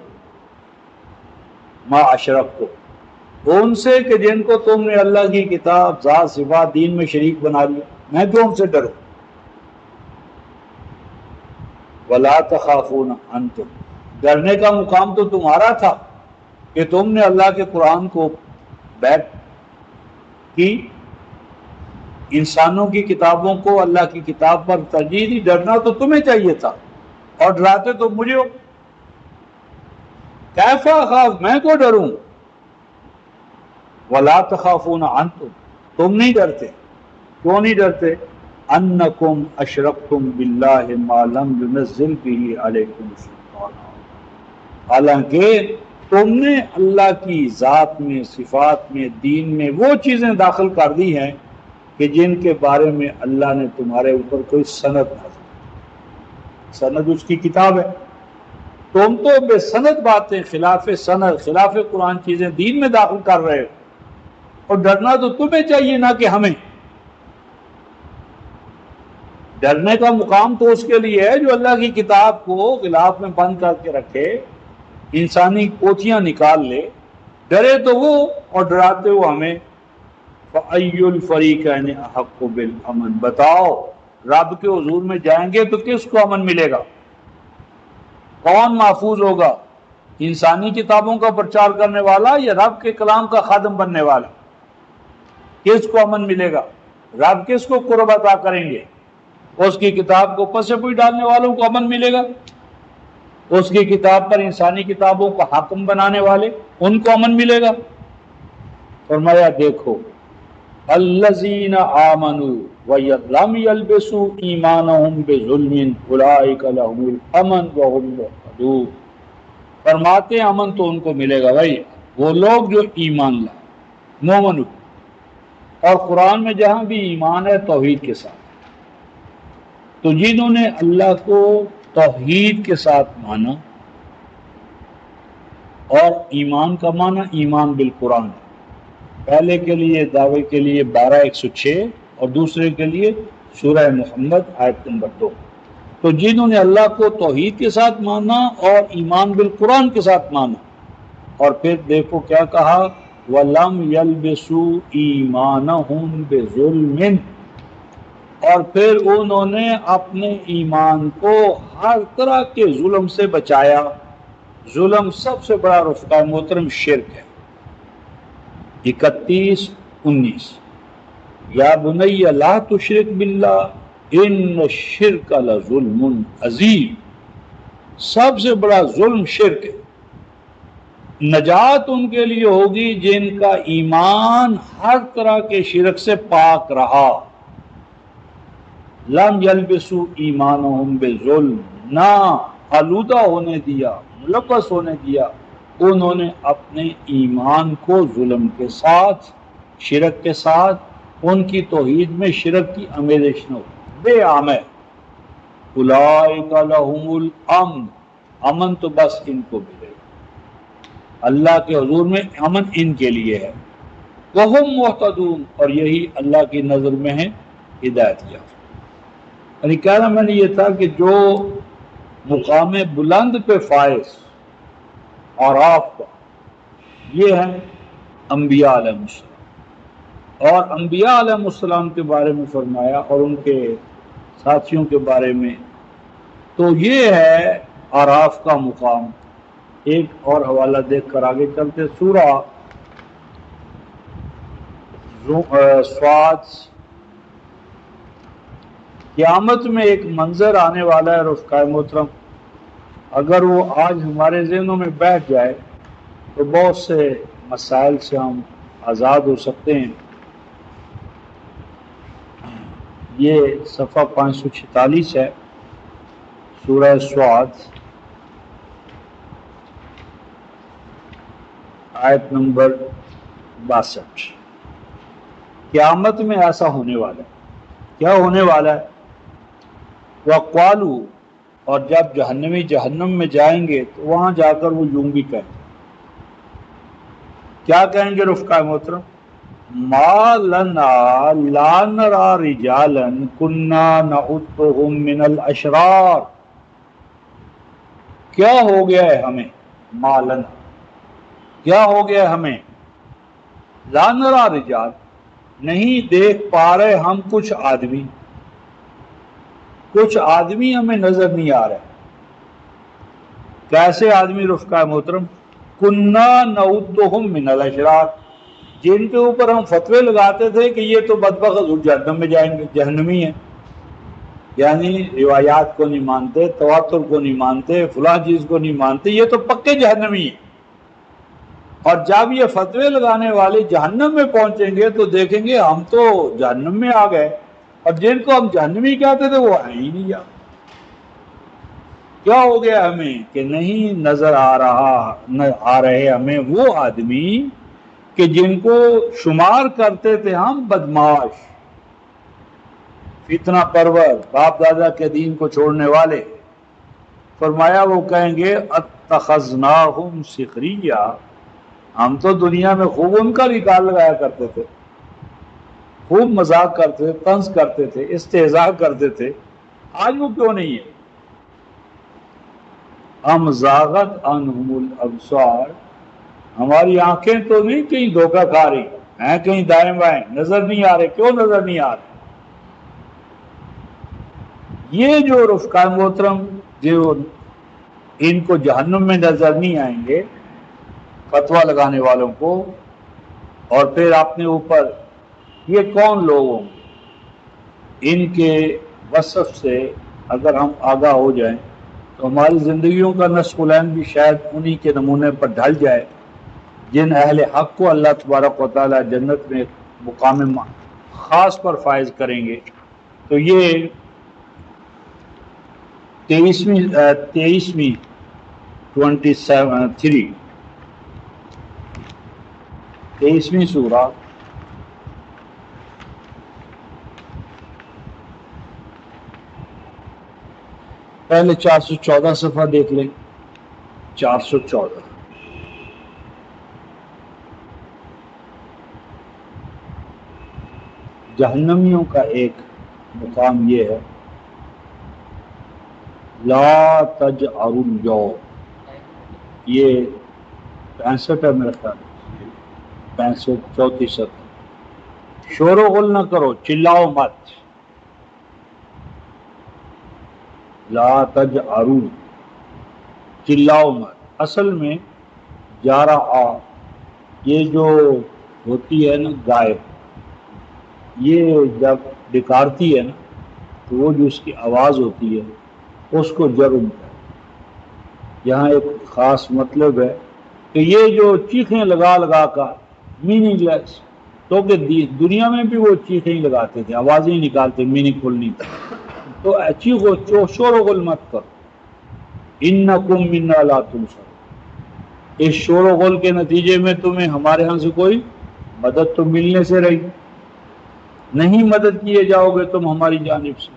ما اشرکتم، ان سے کہ جن کو تم نے اللہ کی کتاب، ذات، صفات، دین میں شریک بنا لیا، میں کیوں ان سے ڈروں؟ ولا تخافون انتم، ڈرنے کا مقام تو تمہارا تھا کہ تم نے اللہ کے قرآن کو بیک کی، انسانوں کی کتابوں کو اللہ کی کتاب پر ترجیح دی۔ ڈرنا تو تمہیں چاہیے تھا، اور ڈراتے تو مجھے ہو۔ کیف اخاف، میں کو ڈروں؟ ولا تخافون انتم، تم نہیں ڈرتے، کیوں نہیں ڈرتے؟ انکم اشرکتم باللہ ما لم ينزل به علیکم سلطانا، حالانکہ تم نے اللہ کی ذات میں، صفات میں، دین میں وہ چیزیں داخل کر دی ہیں کہ جن کے بارے میں اللہ نے تمہارے اوپر کوئی سند نازل کی۔ سند اس کی کتاب ہے، تم تو بے سند باتیں، خلاف سند، خلاف قرآن چیزیں دین میں داخل کر رہے ہو، اور ڈرنا تو تمہیں چاہیے نہ کہ ہمیں۔ ڈرنے کا مقام تو اس کے لیے ہے جو اللہ کی کتاب کو غلاف میں بند کر کے رکھے، انسانی کوٹیاں نکال لے۔ ڈرے تو وہ اور ڈراتے ہو ہمیں۔ فَأَيُّ الْفَرِيقَيْنِ أَحَقُّ بِالْأَمْنِ، بتاؤ رب کے حضور میں جائیں گے تو کس کو امن ملے گا؟ کون محفوظ ہوگا؟ انسانی کتابوں کا پرچار کرنے والا یا رب کے کلام کا خادم بننے والا؟ کس کو امن ملے گا؟ رب کس کو قرب عطا کریں گے؟ اس کی کتاب کو پس پوئی ڈالنے والوں کو امن ملے گا، اس کی کتاب پر انسانی کتابوں کو حاکم بنانے والے، ان کو امن ملے گا۔ فرمایا دیکھو، الذین آمنوا ولم یلبسوا ایمانہم بظلم اولئک لہم الامن وہم مہتدون، فرماتے ہیں امن تو ان کو ملے گا بھائی، وہ لوگ جو ایمان لائے، مومن ہوئے۔ اور قرآن میں جہاں بھی ایمان ہے توحید کے ساتھ، تو جنہوں نے اللہ کو توحید کے ساتھ مانا، اور ایمان کا مانا ایمان بالقرآن، پہلے کے لیے دعوے کے لیے 12:106 اور دوسرے کے لیے سورہ محمد آیت نمبر 2۔ تو جنہوں نے اللہ کو توحید کے ساتھ مانا اور ایمان بالقرآن کے ساتھ مانا، اور پھر دیکھو کیا کہا، وَلَمْ يَلْبِسُوا إِيمَانَهُمْ بِظُلْمٍ، اور پھر انہوں نے اپنے ایمان کو ہر طرح کے ظلم سے بچایا۔ ظلم سب سے بڑا رفقہ محترم شرک ہے۔ 31-19، یا بنی لا تشرک باللہ ان الشرک لظلم عظیم، سب سے بڑا ظلم شرک ہے۔ نجات ان کے لیے ہوگی جن کا ایمان ہر طرح کے شرک سے پاک رہا۔ لم یلبسوا ایمانہم بظلم، نہ آلودہ ہونے دیا، ملوث ہونے دیا انہوں نے اپنے ایمان کو ظلم کے ساتھ، شرک کے ساتھ۔ ان کی توحید میں شرک کی آمیزش نہ ہو، بے عام ہے۔ اولئک لہم الامن، امن تو بس ان کو ملے گا، اللہ کے حضور میں امن ان کے لیے ہے۔ وہم مہتدون، اور یہی اللہ کی نظر میں ہے ہدایت یافتہ۔ یعنی کہنا میں نے یہ تھا کہ جو مقام بلند پہ فائز اور آپ کا، یہ ہیں انبیاء علیہ السلام۔ اور انبیاء علیہ السلام کے بارے میں فرمایا اور ان کے ساتھیوں کے بارے میں، تو یہ ہے اعراف کا مقام۔ ایک اور حوالہ دیکھ کر آگے چلتے، سورہ صاد۔ قیامت میں ایک منظر آنے والا ہے رفقائے محترم، اگر وہ آج ہمارے ذہنوں میں بیٹھ جائے تو بہت سے مسائل سے ہم آزاد ہو سکتے ہیں۔ یہ صفحہ 546 ہے، سورہ صاد، آیت نمبر 62۔ قیامت میں ایسا ہونے والا ہے۔ کیا ہونے والا ہے؟ وَقَالُوا، اور جب جہنمی جہنم میں جائیں گے تو وہاں جا کر وہ یوں بھی کہیں گے، کیا کہیں گے رفقائے محترم؟ مَا لَنَا لَا نَرَىٰ رِجَالًا كُنَّا نَعُدُّهُم مِّنَ الْأَشْرَارِ۔ کیا ہو گیا ہے ہمیں؟ مَا لَنَا، کیا ہو گیا ہے ہمیں؟ لَا نَرَىٰ رِجَال، نہیں دیکھ پا رہے ہم کچھ آدمی ہمیں نظر نہیں آ رہے۔ کیسے آدمی رفقائے محترم؟ کُنَّا نَعُدُّهُم مِّنَ الْأَشْرَارِ، جن کے اوپر ہم فتوے لگاتے تھے کہ یہ تو بدبخت جہنم میں جائیں گے، جہنمی ہیں، یعنی روایات کو نہیں مانتے، تواتر کو نہیں مانتے، فلاں چیز کو نہیں مانتے، یہ تو پکے جہنمی ہیں۔ اور جب یہ فتوے لگانے والے جہنم میں پہنچیں گے تو دیکھیں گے ہم تو جہنم میں آ گئے، اور جن کو ہم جہنمی کہتے تھے وہ آئے ہی نہیں۔ کیا ہو گیا ہمیں کہ نہیں نظر آ رہے ہمیں وہ آدمی کہ جن کو شمار کرتے تھے ہم بدماش، فتنہ پرور، باپ دادا کے دین کو چھوڑنے والے۔ فرمایا وہ کہیں گے اتخذناہم سخریہ، ہم تو دنیا میں خوب ان کا ریکارڈ لگایا کرتے تھے، خوب مذاق کرتے تھے، طنز کرتے تھے، استہزاء کرتے تھے، آج وہ کیوں نہیں ہے؟ ام زاغت عنہم الابصار، ہماری آنکھیں تو نہیں کہیں دھوکہ کھا رہی ہیں، کہیں دائیں بائیں نظر نہیں آ رہے۔ کیوں نظر نہیں آ رہے؟ یہ جو رفقائے محترم جو ان کو جہنم میں نظر نہیں آئیں گے فتویٰ لگانے والوں کو، اور پھر اپنے اوپر یہ کون لوگ ہوں گے؟ ان کے وصف سے اگر ہم آگاہ ہو جائیں تو ہماری زندگیوں کا نصف العین بھی شاید انہی کے نمونے پر ڈھل جائے، جن اہل حق کو اللہ تبارک و تعالی جنت میں مقام خاص پر فائز کریں گے۔ تو یہ 23ویں سورہ، پہلے 414 صفحہ دیکھ لیں، 414۔ جہنمیوں کا ایک مقام یہ ہے، لا تجعروا اليوم، یہ 65 ہے میرا خیال، 65 34 صفحہ۔ شور و غل نہ کرو، چلاؤ مت، لا تجعروا، چلاؤ مت۔ اصل میں جارا یہ جو ہوتی ہے نا غائب، یہ جب ڈکارتی ہے نا تو وہ جو اس کی آواز ہوتی ہے اس کو جرم ہے۔ یہاں ایک خاص مطلب ہے کہ یہ جو چیخیں لگا لگا کر میننگ لیس، تو کہ دنیا میں بھی وہ چیخیں لگاتے تھے، آوازیں نکالتے، میننگ فل نہیں تھا، تو چیخو شور و غل مت کرو، انکم منا لا تنصرون، اس شور و غل کے نتیجے میں تمہیں ہمارے ہاں سے کوئی مدد تو ملنے سے رہی نہیں، مدد کیے جاؤ گے تم ہماری جانب سے۔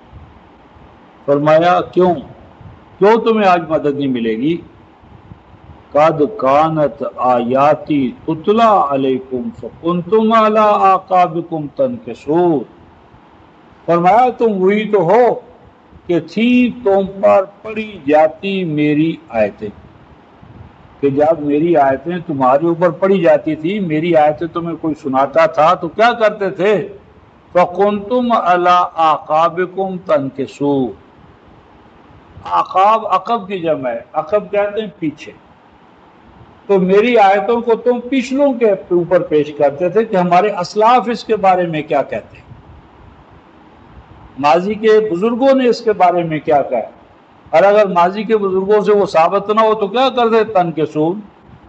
فرمایا کیوں تمہیں آج مدد نہیں ملے گی؟ قد کانت آیاتی تتلی علیکم فکنتم علی اعقابکم تنکصون، فرمایا تم وہی تو ہو کہ تھی تم پر پڑھی جاتی میری آیتیں، کہ جب میری آیتیں تمہارے اوپر پڑھی جاتی تھی، میری آیتیں تمہیں کوئی سناتا تھا تو کیا کرتے تھے؟ فَكُنْتُمْ عَلَىٰ أَعْقَابِكُمْ تَنْكِصُونَ۔ عقاب عقب کی جمع ہے، عقب کہتے ہیں پیچھے، تو میری آیتوں کو تم پچھلوں کے اوپر پیش کرتے تھے کہ ہمارے اسلاف اس کے بارے میں کیا کہتے ہیں، ماضی کے بزرگوں نے اس کے بارے میں کیا کہا، اور اگر ماضی کے بزرگوں سے وہ ثابت نہ ہو تو کیا کرتے؟ تنکسون،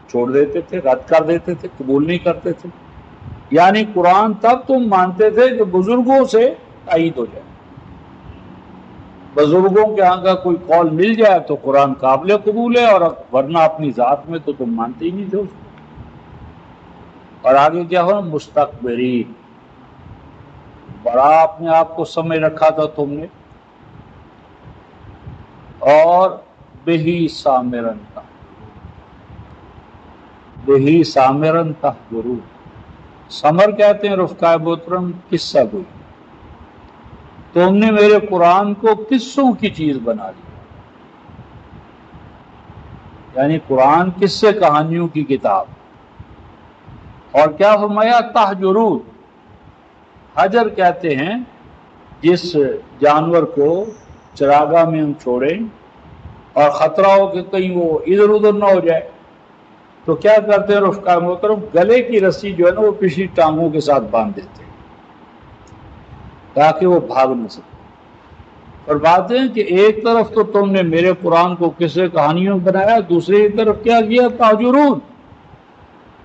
چھوڑ دیتے تھے، رد کر دیتے تھے، قبول نہیں کرتے تھے۔ یعنی قرآن تب تم مانتے تھے کہ بزرگوں سے تائید ہو جائے، بزرگوں کے ہاں کا کوئی قول مل جائے تو قرآن قابل قبول ہے، اور ورنہ اپنی ذات میں تو تم مانتے ہی نہیں تھے اس کو۔ اور آگے کیا ہو؟ مستکبرین، بڑا اپنے آپ کو سمجھ رکھا تھا تم نے، اور بہی سامرن تھا، بہی سامرن تحجرون۔ سمر کہتے ہیں رفقائے محترم قصہ گوئی، تم نے میرے قرآن کو قصوں کی چیز بنا لی، یعنی قرآن قصے کہانیوں کی کتاب۔ اور کیا فرمایا؟ تحجرون، حجر کہتے ہیں جس جانور کو چراگاہ میں ہم چھوڑیں اور خطرہ ہو کہ کہیں وہ ادھر ادھر نہ ہو جائے تو کیا کرتے ہیں رفقائے محترم؟ گلے کی رسی جو ہے نا وہ پچھلی ٹانگوں کے ساتھ باندھ دیتے ہیں تاکہ وہ بھاگ نہ سکے۔ اور بات ہے کہ ایک طرف تو تم نے میرے قرآن کو قصے کہانیوں بنایا، دوسری طرف کیا کیا؟ تحجرون،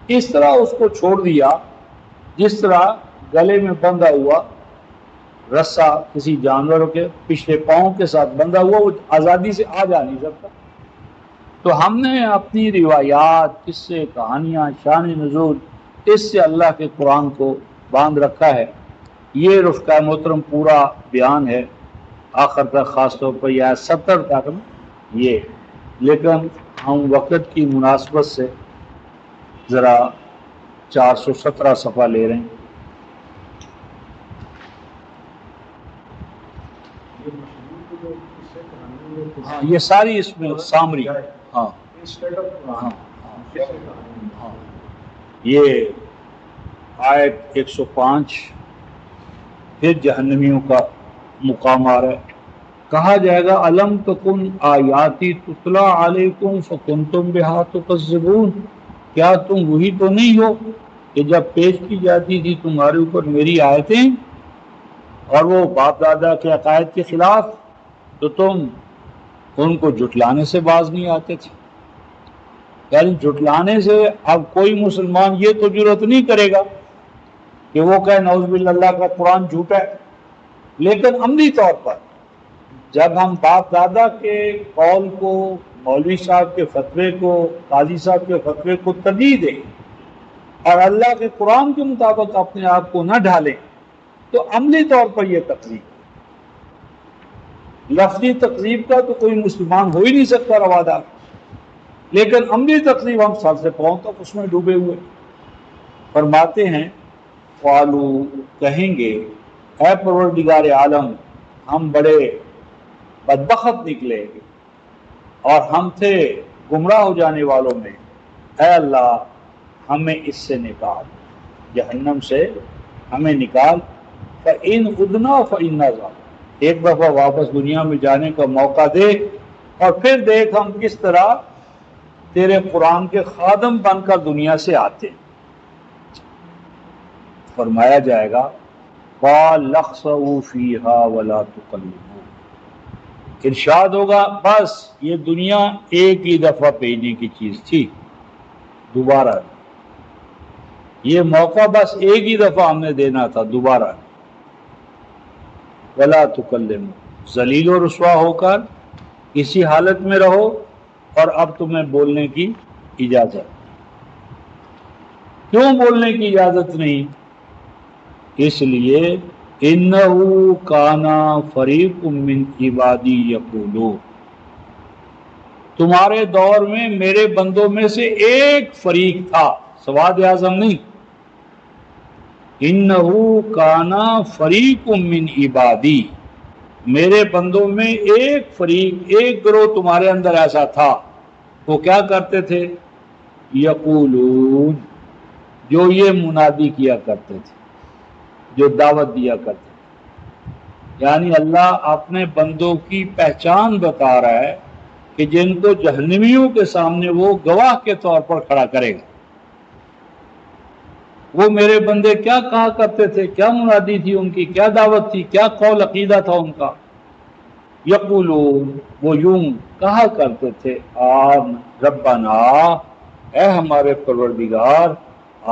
اس طرح اس کو چھوڑ دیا جس طرح گلے میں بندھا ہوا رسا کسی جانور کے پچھلے پاؤں کے ساتھ بندھا ہوا، وہ آزادی سے آ جا نہیں سکتا۔ تو ہم نے اپنی روایات، قصے کہانیاں، شان نزول، اس سے اللہ کے قرآن کو باندھ رکھا ہے۔ یہ رفقائے محترم پورا بیان ہے، آخر تک خاص طور پر یہ 70 تک یہ، لیکن ہم وقت کی مناسبت سے ذرا 417 صفحہ لے رہے ہیں۔ ہاں یہ ساری اس میں سامری، ہاں ہاں ہاں، یہ آیت 105 پھر جہنمیوں کا مقام آ رہا ہے، کہا جائے گا الم تکن آیاتی تتلا علیکم فکنتم بہا تکذبون، کیا تم وہی تو نہیں ہو کہ جب پیش کی جاتی تھی تمہارے اوپر میری آیتیں اور وہ باپ دادا کے عقائد کے خلاف تو تم ان کو جھٹلانے سے باز نہیں آتے تھے۔ یعنی جھٹلانے سے اب کوئی مسلمان یہ تو جرات نہیں کرے گا کہ وہ کہے نعوذ باللہ اللہ کا قرآن جھوٹا ہے، لیکن عملی طور پر جب ہم باپ دادا کے قول کو، مولوی صاحب کے فتوے کو، قاضی صاحب کے فتوے کو ترجیح دیں اور اللہ کے قرآن کے مطابق اپنے آپ کو نہ ڈھالیں تو عملی طور پر یہ تکلیف، لفظی تقریب کا تو کوئی مسلمان ہو ہی نہیں سکتا روادار، لیکن عملی تقریب ہم سر سے پاؤں تک اس میں ڈوبے ہوئے۔ فرماتے ہیں قالو، کہیں گے اے پروردگار عالم ہم بڑے بدبخت نکلے اور ہم تھے گمراہ ہو جانے والوں میں، اے اللہ ہمیں اس سے نکال، جہنم سے ہمیں نکال، فَإِنْ عُدْنَا فَإِنَّا ظَالِمُونَ، ایک دفعہ واپس دنیا میں جانے کا موقع دے اور پھر دیکھ ہم کس طرح تیرے قرآن کے خادم بن کر دنیا سے آتے۔ فرمایا جائے گا قَالَ اخْسَئُوا فِيهَا وَلَا تُكَلِّمُونِ، ارشاد ہوگا بس یہ دنیا ایک ہی دفعہ بھیجنے کی چیز تھی، دوبارہ یہ موقع بس ایک ہی دفعہ ہم نے دینا تھا، دوبارہ وَلَا تُكَلِّمُونَ، ذلیل و رسوا ہو کر اسی حالت میں رہو اور اب تمہیں بولنے کی اجازت۔ کیوں بولنے کی اجازت نہیں؟ اس لیے اِنَّهُ كَانَ فَرِيقٌ مِّنْ عِبَادِي يَقُولُونَ، تمہارے دور میں میرے بندوں میں سے ایک فریق تھا، سواد اعظم نہیں، اِنَّهُ كَانَ فَرِيقٌ مِّنْ عِبَادِي، میرے بندوں میں ایک فریق، ایک گروہ تمہارے اندر ایسا تھا، وہ کیا کرتے تھے؟ یقولون، جو یہ منادی کیا کرتے تھے، جو دعوت دیا کرتے تھے، یعنی اللہ اپنے بندوں کی پہچان بتا رہا ہے کہ جن کو جہنمیوں کے سامنے وہ گواہ کے طور پر کھڑا کرے گا، وہ میرے بندے کیا کہا کرتے تھے، کیا منادی تھی ان کی، کیا دعوت تھی، کیا قول عقیدہ تھا ان کا۔ یقولون، وہ یوں کہا کرتے تھے، ربنا، اے ہمارے پروردگار،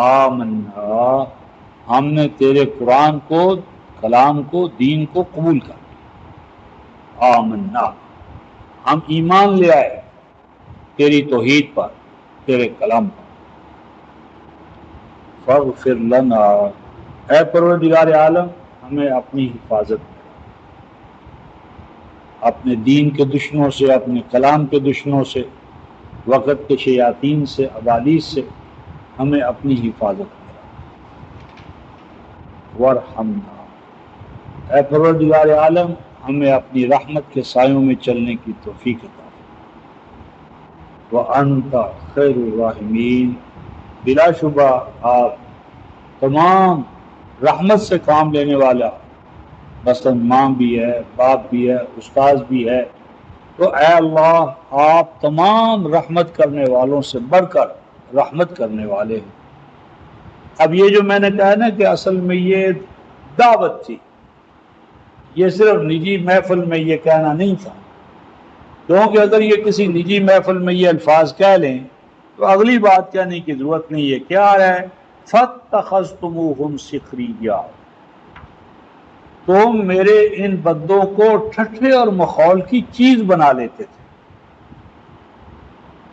آمنا، ہم نے تیرے قرآن کو، کلام کو، دین کو قبول کر لیا۔ آمنا، ہم ایمان لے آئے تیری توحید پر، تیرے کلام پر۔ فاغفر لنا، اے پروردگار عالم ہمیں اپنی حفاظت کر، اپنے دین کے دشمنوں سے، اپنے کلام کے دشمنوں سے، وقت کے شیاطین سے، ابالیس سے ہمیں اپنی حفاظت کر۔ وارحمنا، اے پروردگار عالم ہمیں اپنی رحمت کے سایوں میں چلنے کی توفیق عطا فرما۔ وانت خیر الراحمین، بلا شبہ آپ تمام رحمت سے کام لینے والا، مثلاً ماں بھی ہے، باپ بھی ہے، استاذ بھی ہے، تو اے اللہ آپ تمام رحمت کرنے والوں سے بڑھ کر رحمت کرنے والے ہیں۔ اب یہ جو میں نے کہا نا کہ اصل میں یہ دعوت تھی، یہ صرف نجی محفل میں یہ کہنا نہیں تھا، کیونکہ اگر یہ کسی نجی محفل میں یہ الفاظ کہہ لیں تو اگلی بات کہنے کی ضرورت نہیں ہے۔ کیا ہے؟ فَاتَّخَذْتُمُوهُمْ سِخْرِيًّا، تم میرے ان بندوں کو ٹھٹھے اور مخول کی چیز بنا لیتے تھے۔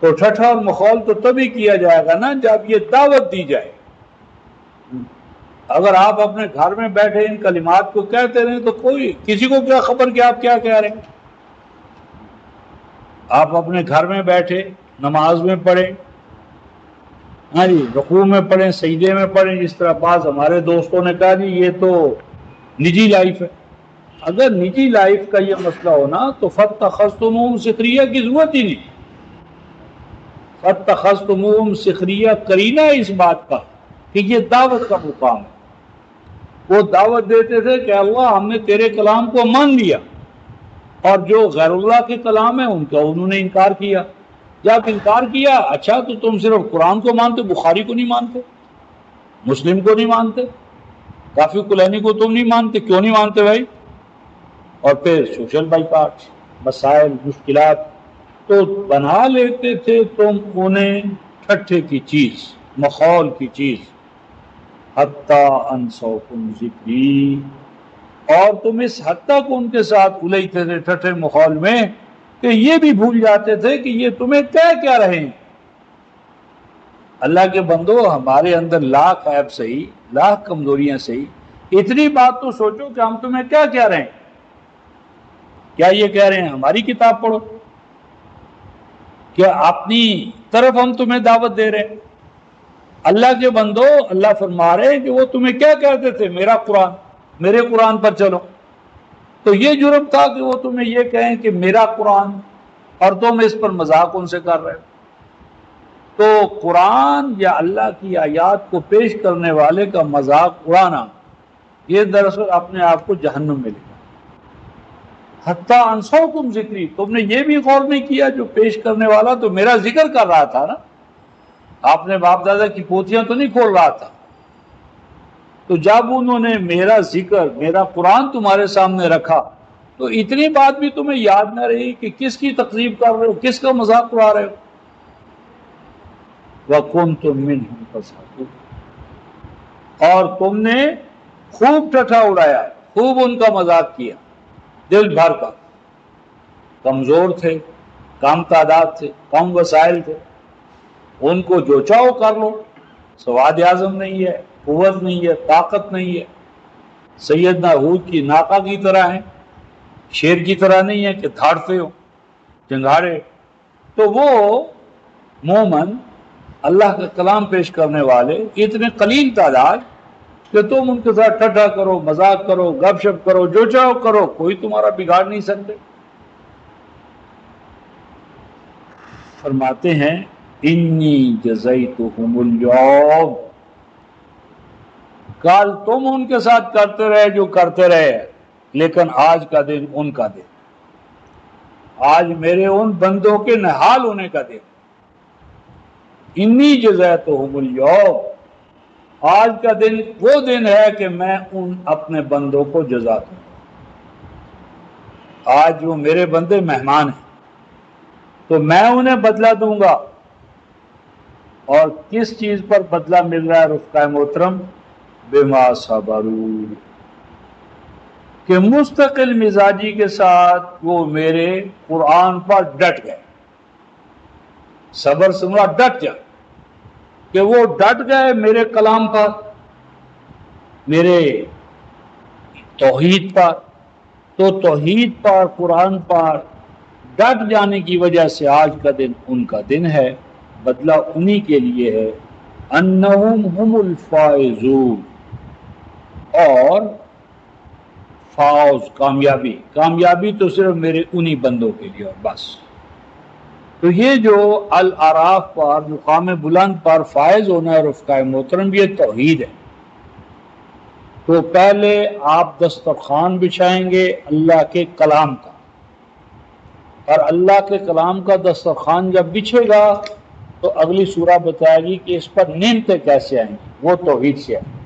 تو ٹھٹھا اور مخول تو تبھی کیا جائے گا نا جب یہ دعوت دی جائے۔ اگر آپ اپنے گھر میں بیٹھے ان کلمات کو کہتے رہیں تو کوئی کسی کو کیا خبر کہ آپ کیا کہہ رہے ہیں۔ آپ اپنے گھر میں بیٹھے نماز میں پڑھیں، ہاں جی، رکوع میں پڑھیں، سجدے میں پڑھیں، جس طرح بعض ہمارے دوستوں نے کہا جی یہ تو نجی لائف ہے۔ اگر نجی لائف کا یہ مسئلہ ہونا تو فاتخذتموہم سخریہ کی ضرورت ہی نہیں۔ فاتخذتموہم سخریہ قرینہ اس بات کا کہ یہ دعوت کا مقام ہے۔ وہ دعوت دیتے تھے کہ اللہ ہم نے تیرے کلام کو مان لیا، اور جو غیر اللہ کے کلام ہے ان کا انہوں نے انکار کیا۔ جب انکار کیا، اچھا تو تم صرف قرآن کو مانتے، بخاری کو نہیں مانتے، مسلم کو نہیں مانتے، کافی کلینی کو تم نہیں مانتے، کیوں نہیں مانتے بھائی؟ اور پھر سوشل بائیکاٹ، مسائل، مشکلات، تو بنا لیتے تھے تم انہیں ٹھٹھے کی چیز، مخول کی چیز۔ حتیٰ انسوکم ذکری، اور تم اس حد تک ان کے ساتھ الیتے تھے ٹھٹھے مخول میں کہ یہ بھی بھول جاتے تھے کہ یہ تمہیں کہہ کیا رہے ہیں۔ اللہ کے بندو، ہمارے اندر لاکھ عیب صحیح، لاکھ کمزوریاں صحیح، اتنی بات تو سوچو کہ ہم تمہیں کیا کہہ رہے ہیں۔ کیا یہ کہہ رہے ہیں ہماری کتاب پڑھو؟ کیا اپنی طرف ہم تمہیں دعوت دے رہے ہیں؟ اللہ کے بندو، اللہ فرما رہے ہیں کہ وہ تمہیں کیا کہتے تھے؟ میرا قرآن، میرے قرآن پر چلو۔ تو یہ جرم تھا کہ وہ تمہیں یہ کہیں کہ میرا قرآن، اور تم اس پر مذاق ان سے کر رہے ہو۔ تو قرآن یا اللہ کی آیات کو پیش کرنے والے کا مذاق اڑانا، یہ دراصل اپنے آپ کو جہنم میں لے جانا۔ حتیٰ انسوکم ذکری، تم نے یہ بھی غور نہیں کیا جو پیش کرنے والا تو میرا ذکر کر رہا تھا نا، آپ نے باپ دادا کی پوتیاں تو نہیں کھول رہا تھا۔ تو جب انہوں نے میرا ذکر، میرا قرآن تمہارے سامنے رکھا تو اتنی بات بھی تمہیں یاد نہ رہی کہ کس کی تکذیب کر رہے ہو، کس کا مذاق اڑا رہے ہو۔ وَكُنْتُم مِّنْهُمْ تَضْحَكُونَ، اور تم نے خوب ٹھٹھا اڑایا، خوب ان کا مذاق کیا، دل بھر کا۔ کمزور تھے، کم تعداد تھے، کم وسائل تھے، ان کو جو چاہو کر لو، سواد اعظم نہیں ہے، قوت نہیں ہے، طاقت نہیں ہے، سیدنا ہود کی ناقہ کی طرح ہیں، شیر کی طرح نہیں ہے کہ دھاڑتے ہو جنگھاڑے۔ تو وہ مومن، اللہ کا کلام پیش کرنے والے اتنے قلیل تعداد کہ تم ان کے ساتھ ٹھٹھا کرو، مذاق کرو، گپ شپ کرو، جو چاہو کرو، کوئی تمہارا بگاڑ نہیں سکتے۔ فرماتے ہیں انی جزیتہم اليوم، کل تم ان کے ساتھ کرتے رہے جو کرتے رہے، لیکن آج کا دن ان کا دن، آج میرے ان بندوں کے نہال ہونے کا دن، انی جزیتہم اليوم، آج کا دن وہ دن ہے کہ میں ان اپنے بندوں کو جزا دوں، آج وہ میرے بندے مہمان ہیں تو میں انہیں بدلہ دوں گا۔ اور کس چیز پر بدلہ مل رہا ہے رفقائے محترم؟ بما صبروا، کہ مستقل مزاجی کے ساتھ وہ میرے قرآن پر ڈٹ گئے۔ صبر سمرا ڈٹ جا، کہ وہ ڈٹ گئے میرے کلام پر، میرے توحید پر۔ تو توحید پر، قرآن پر ڈٹ جانے کی وجہ سے آج کا دن ان کا دن ہے، بدلہ انہی کے لیے ہے۔ انہم هم الفائزون، اور فوز کامیابی، کامیابی تو صرف میرے انہی بندوں کے لیے اور بس۔ تو یہ جو الاعراف پر، مقام بلند پر فائز ہونا ہے رفقائے محترم، یہ توحید ہے۔ تو پہلے آپ دسترخوان بچھائیں گے اللہ کے کلام کا، اور اللہ کے کلام کا دسترخوان جب بچھے گا تو اگلی سورہ بتائے گی کہ اس پر نعمتیں کیسے آئیں گی، وہ توحید سے آئیں گی۔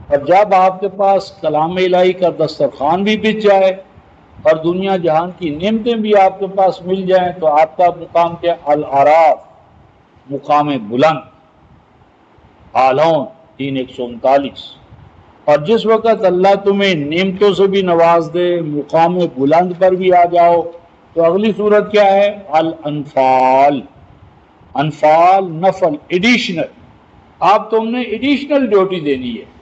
اور جب آپ کے پاس کلام الہی کا دسترخوان بھی بچ جائے اور دنیا جہان کی نعمتیں بھی آپ کے پاس مل جائیں، تو آپ کا مقام کیا؟ الاعراف، مقام بلند، آلون 339۔ اور جس وقت اللہ تمہیں نعمتوں سے بھی نواز دے، مقام بلند پر بھی آ جاؤ، تو اگلی صورت کیا ہے؟ الانفال، انفال نفل، ایڈیشنل، آپ تم نے ایڈیشنل ڈیوٹی دینی ہے،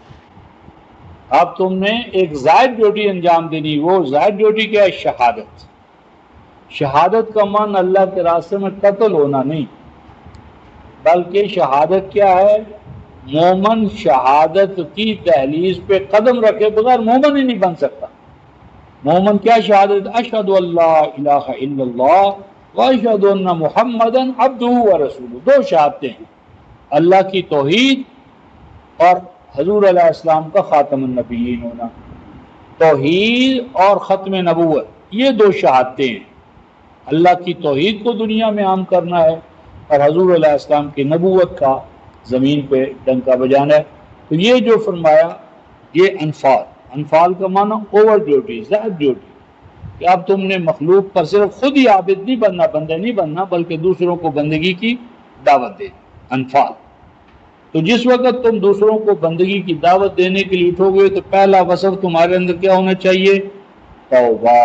آپ تم نے ایک زائد ڈیوٹی انجام دینی۔ وہ زائد ڈیوٹی کیا ہے؟ شہادت۔ شہادت کا معنی اللہ کے راستے میں قتل ہونا نہیں، بلکہ شہادت کیا ہے؟ مومن شہادت کی دہلیز پہ قدم رکھے بغیر مومن ہی نہیں بن سکتا۔ مومن کیا شہادت؟ اشہد ان لا الہ الا اللہ واشہد ان محمدا عبدہ ورسولہ، دو شہادتیں ہیں، اللہ کی توحید اور حضور علیہ السلام کا خاتم النبیین ہونا۔ توحید اور ختم نبوت، یہ دو شہادتیں ہیں، اللہ کی توحید کو دنیا میں عام کرنا ہے اور حضور علیہ السلام کی نبوت کا زمین پہ ڈنکا بجانا ہے۔ تو یہ جو فرمایا، یہ انفال، انفال کا معنی اوور ڈیوٹی، زائد ڈیوٹی، کہ اب تم نے مخلوق پر صرف خود ہی عابد نہیں بننا، بندے نہیں بننا، بلکہ دوسروں کو بندگی کی دعوت دے، انفال۔ تو جس وقت تم دوسروں کو بندگی کی دعوت دینے کے لیے اٹھو گے تو پہلا وصف تمہارے اندر کیا ہونا چاہیے؟ توبہ۔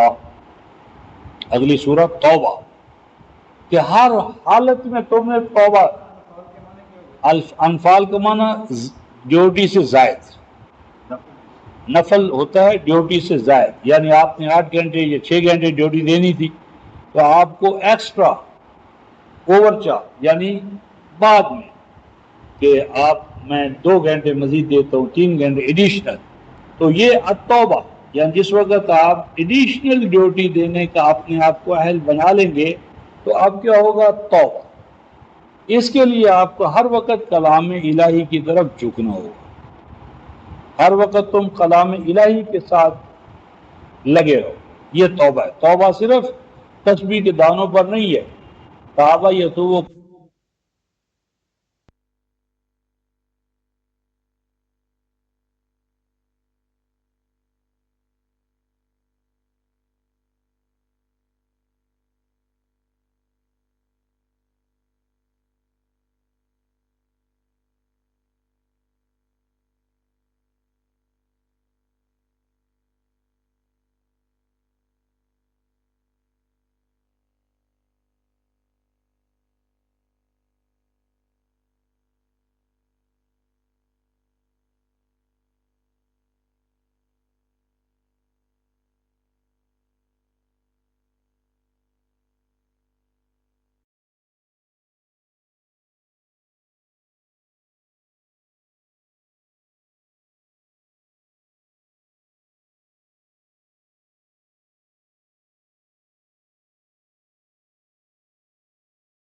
اگلی سورت توبہ، کہ ہر حالت میں تم نے توبہ۔ انفال کا معنی ڈیوٹی سے زائد، نفل ہوتا ہے ڈیوٹی سے زائد، یعنی آپ نے 8 گھنٹے یا 6 گھنٹے ڈیوٹی دینی تھی تو آپ کو ایکسٹرا اوور چارج، یعنی بعد میں کہ میں 2 گھنٹے مزید دیتا ہوں، 3 گھنٹے ایڈیشنل۔ تو یہ التوبہ، یعنی جس وقت آپ ایڈیشنل ڈیوٹی دینے کا اپنے آپ کو اہل بنا لیں گے تو اب کیا ہوگا؟ توبہ۔ اس کے لیے آپ کو ہر وقت کلام الہی کی طرف جھکنا ہوگا، ہر وقت تم کلام الہی کے ساتھ لگے رہو، یہ توبہ ہے۔ توبہ صرف تسبیح کے دانوں پر نہیں ہے، توبہ یہ تو وہ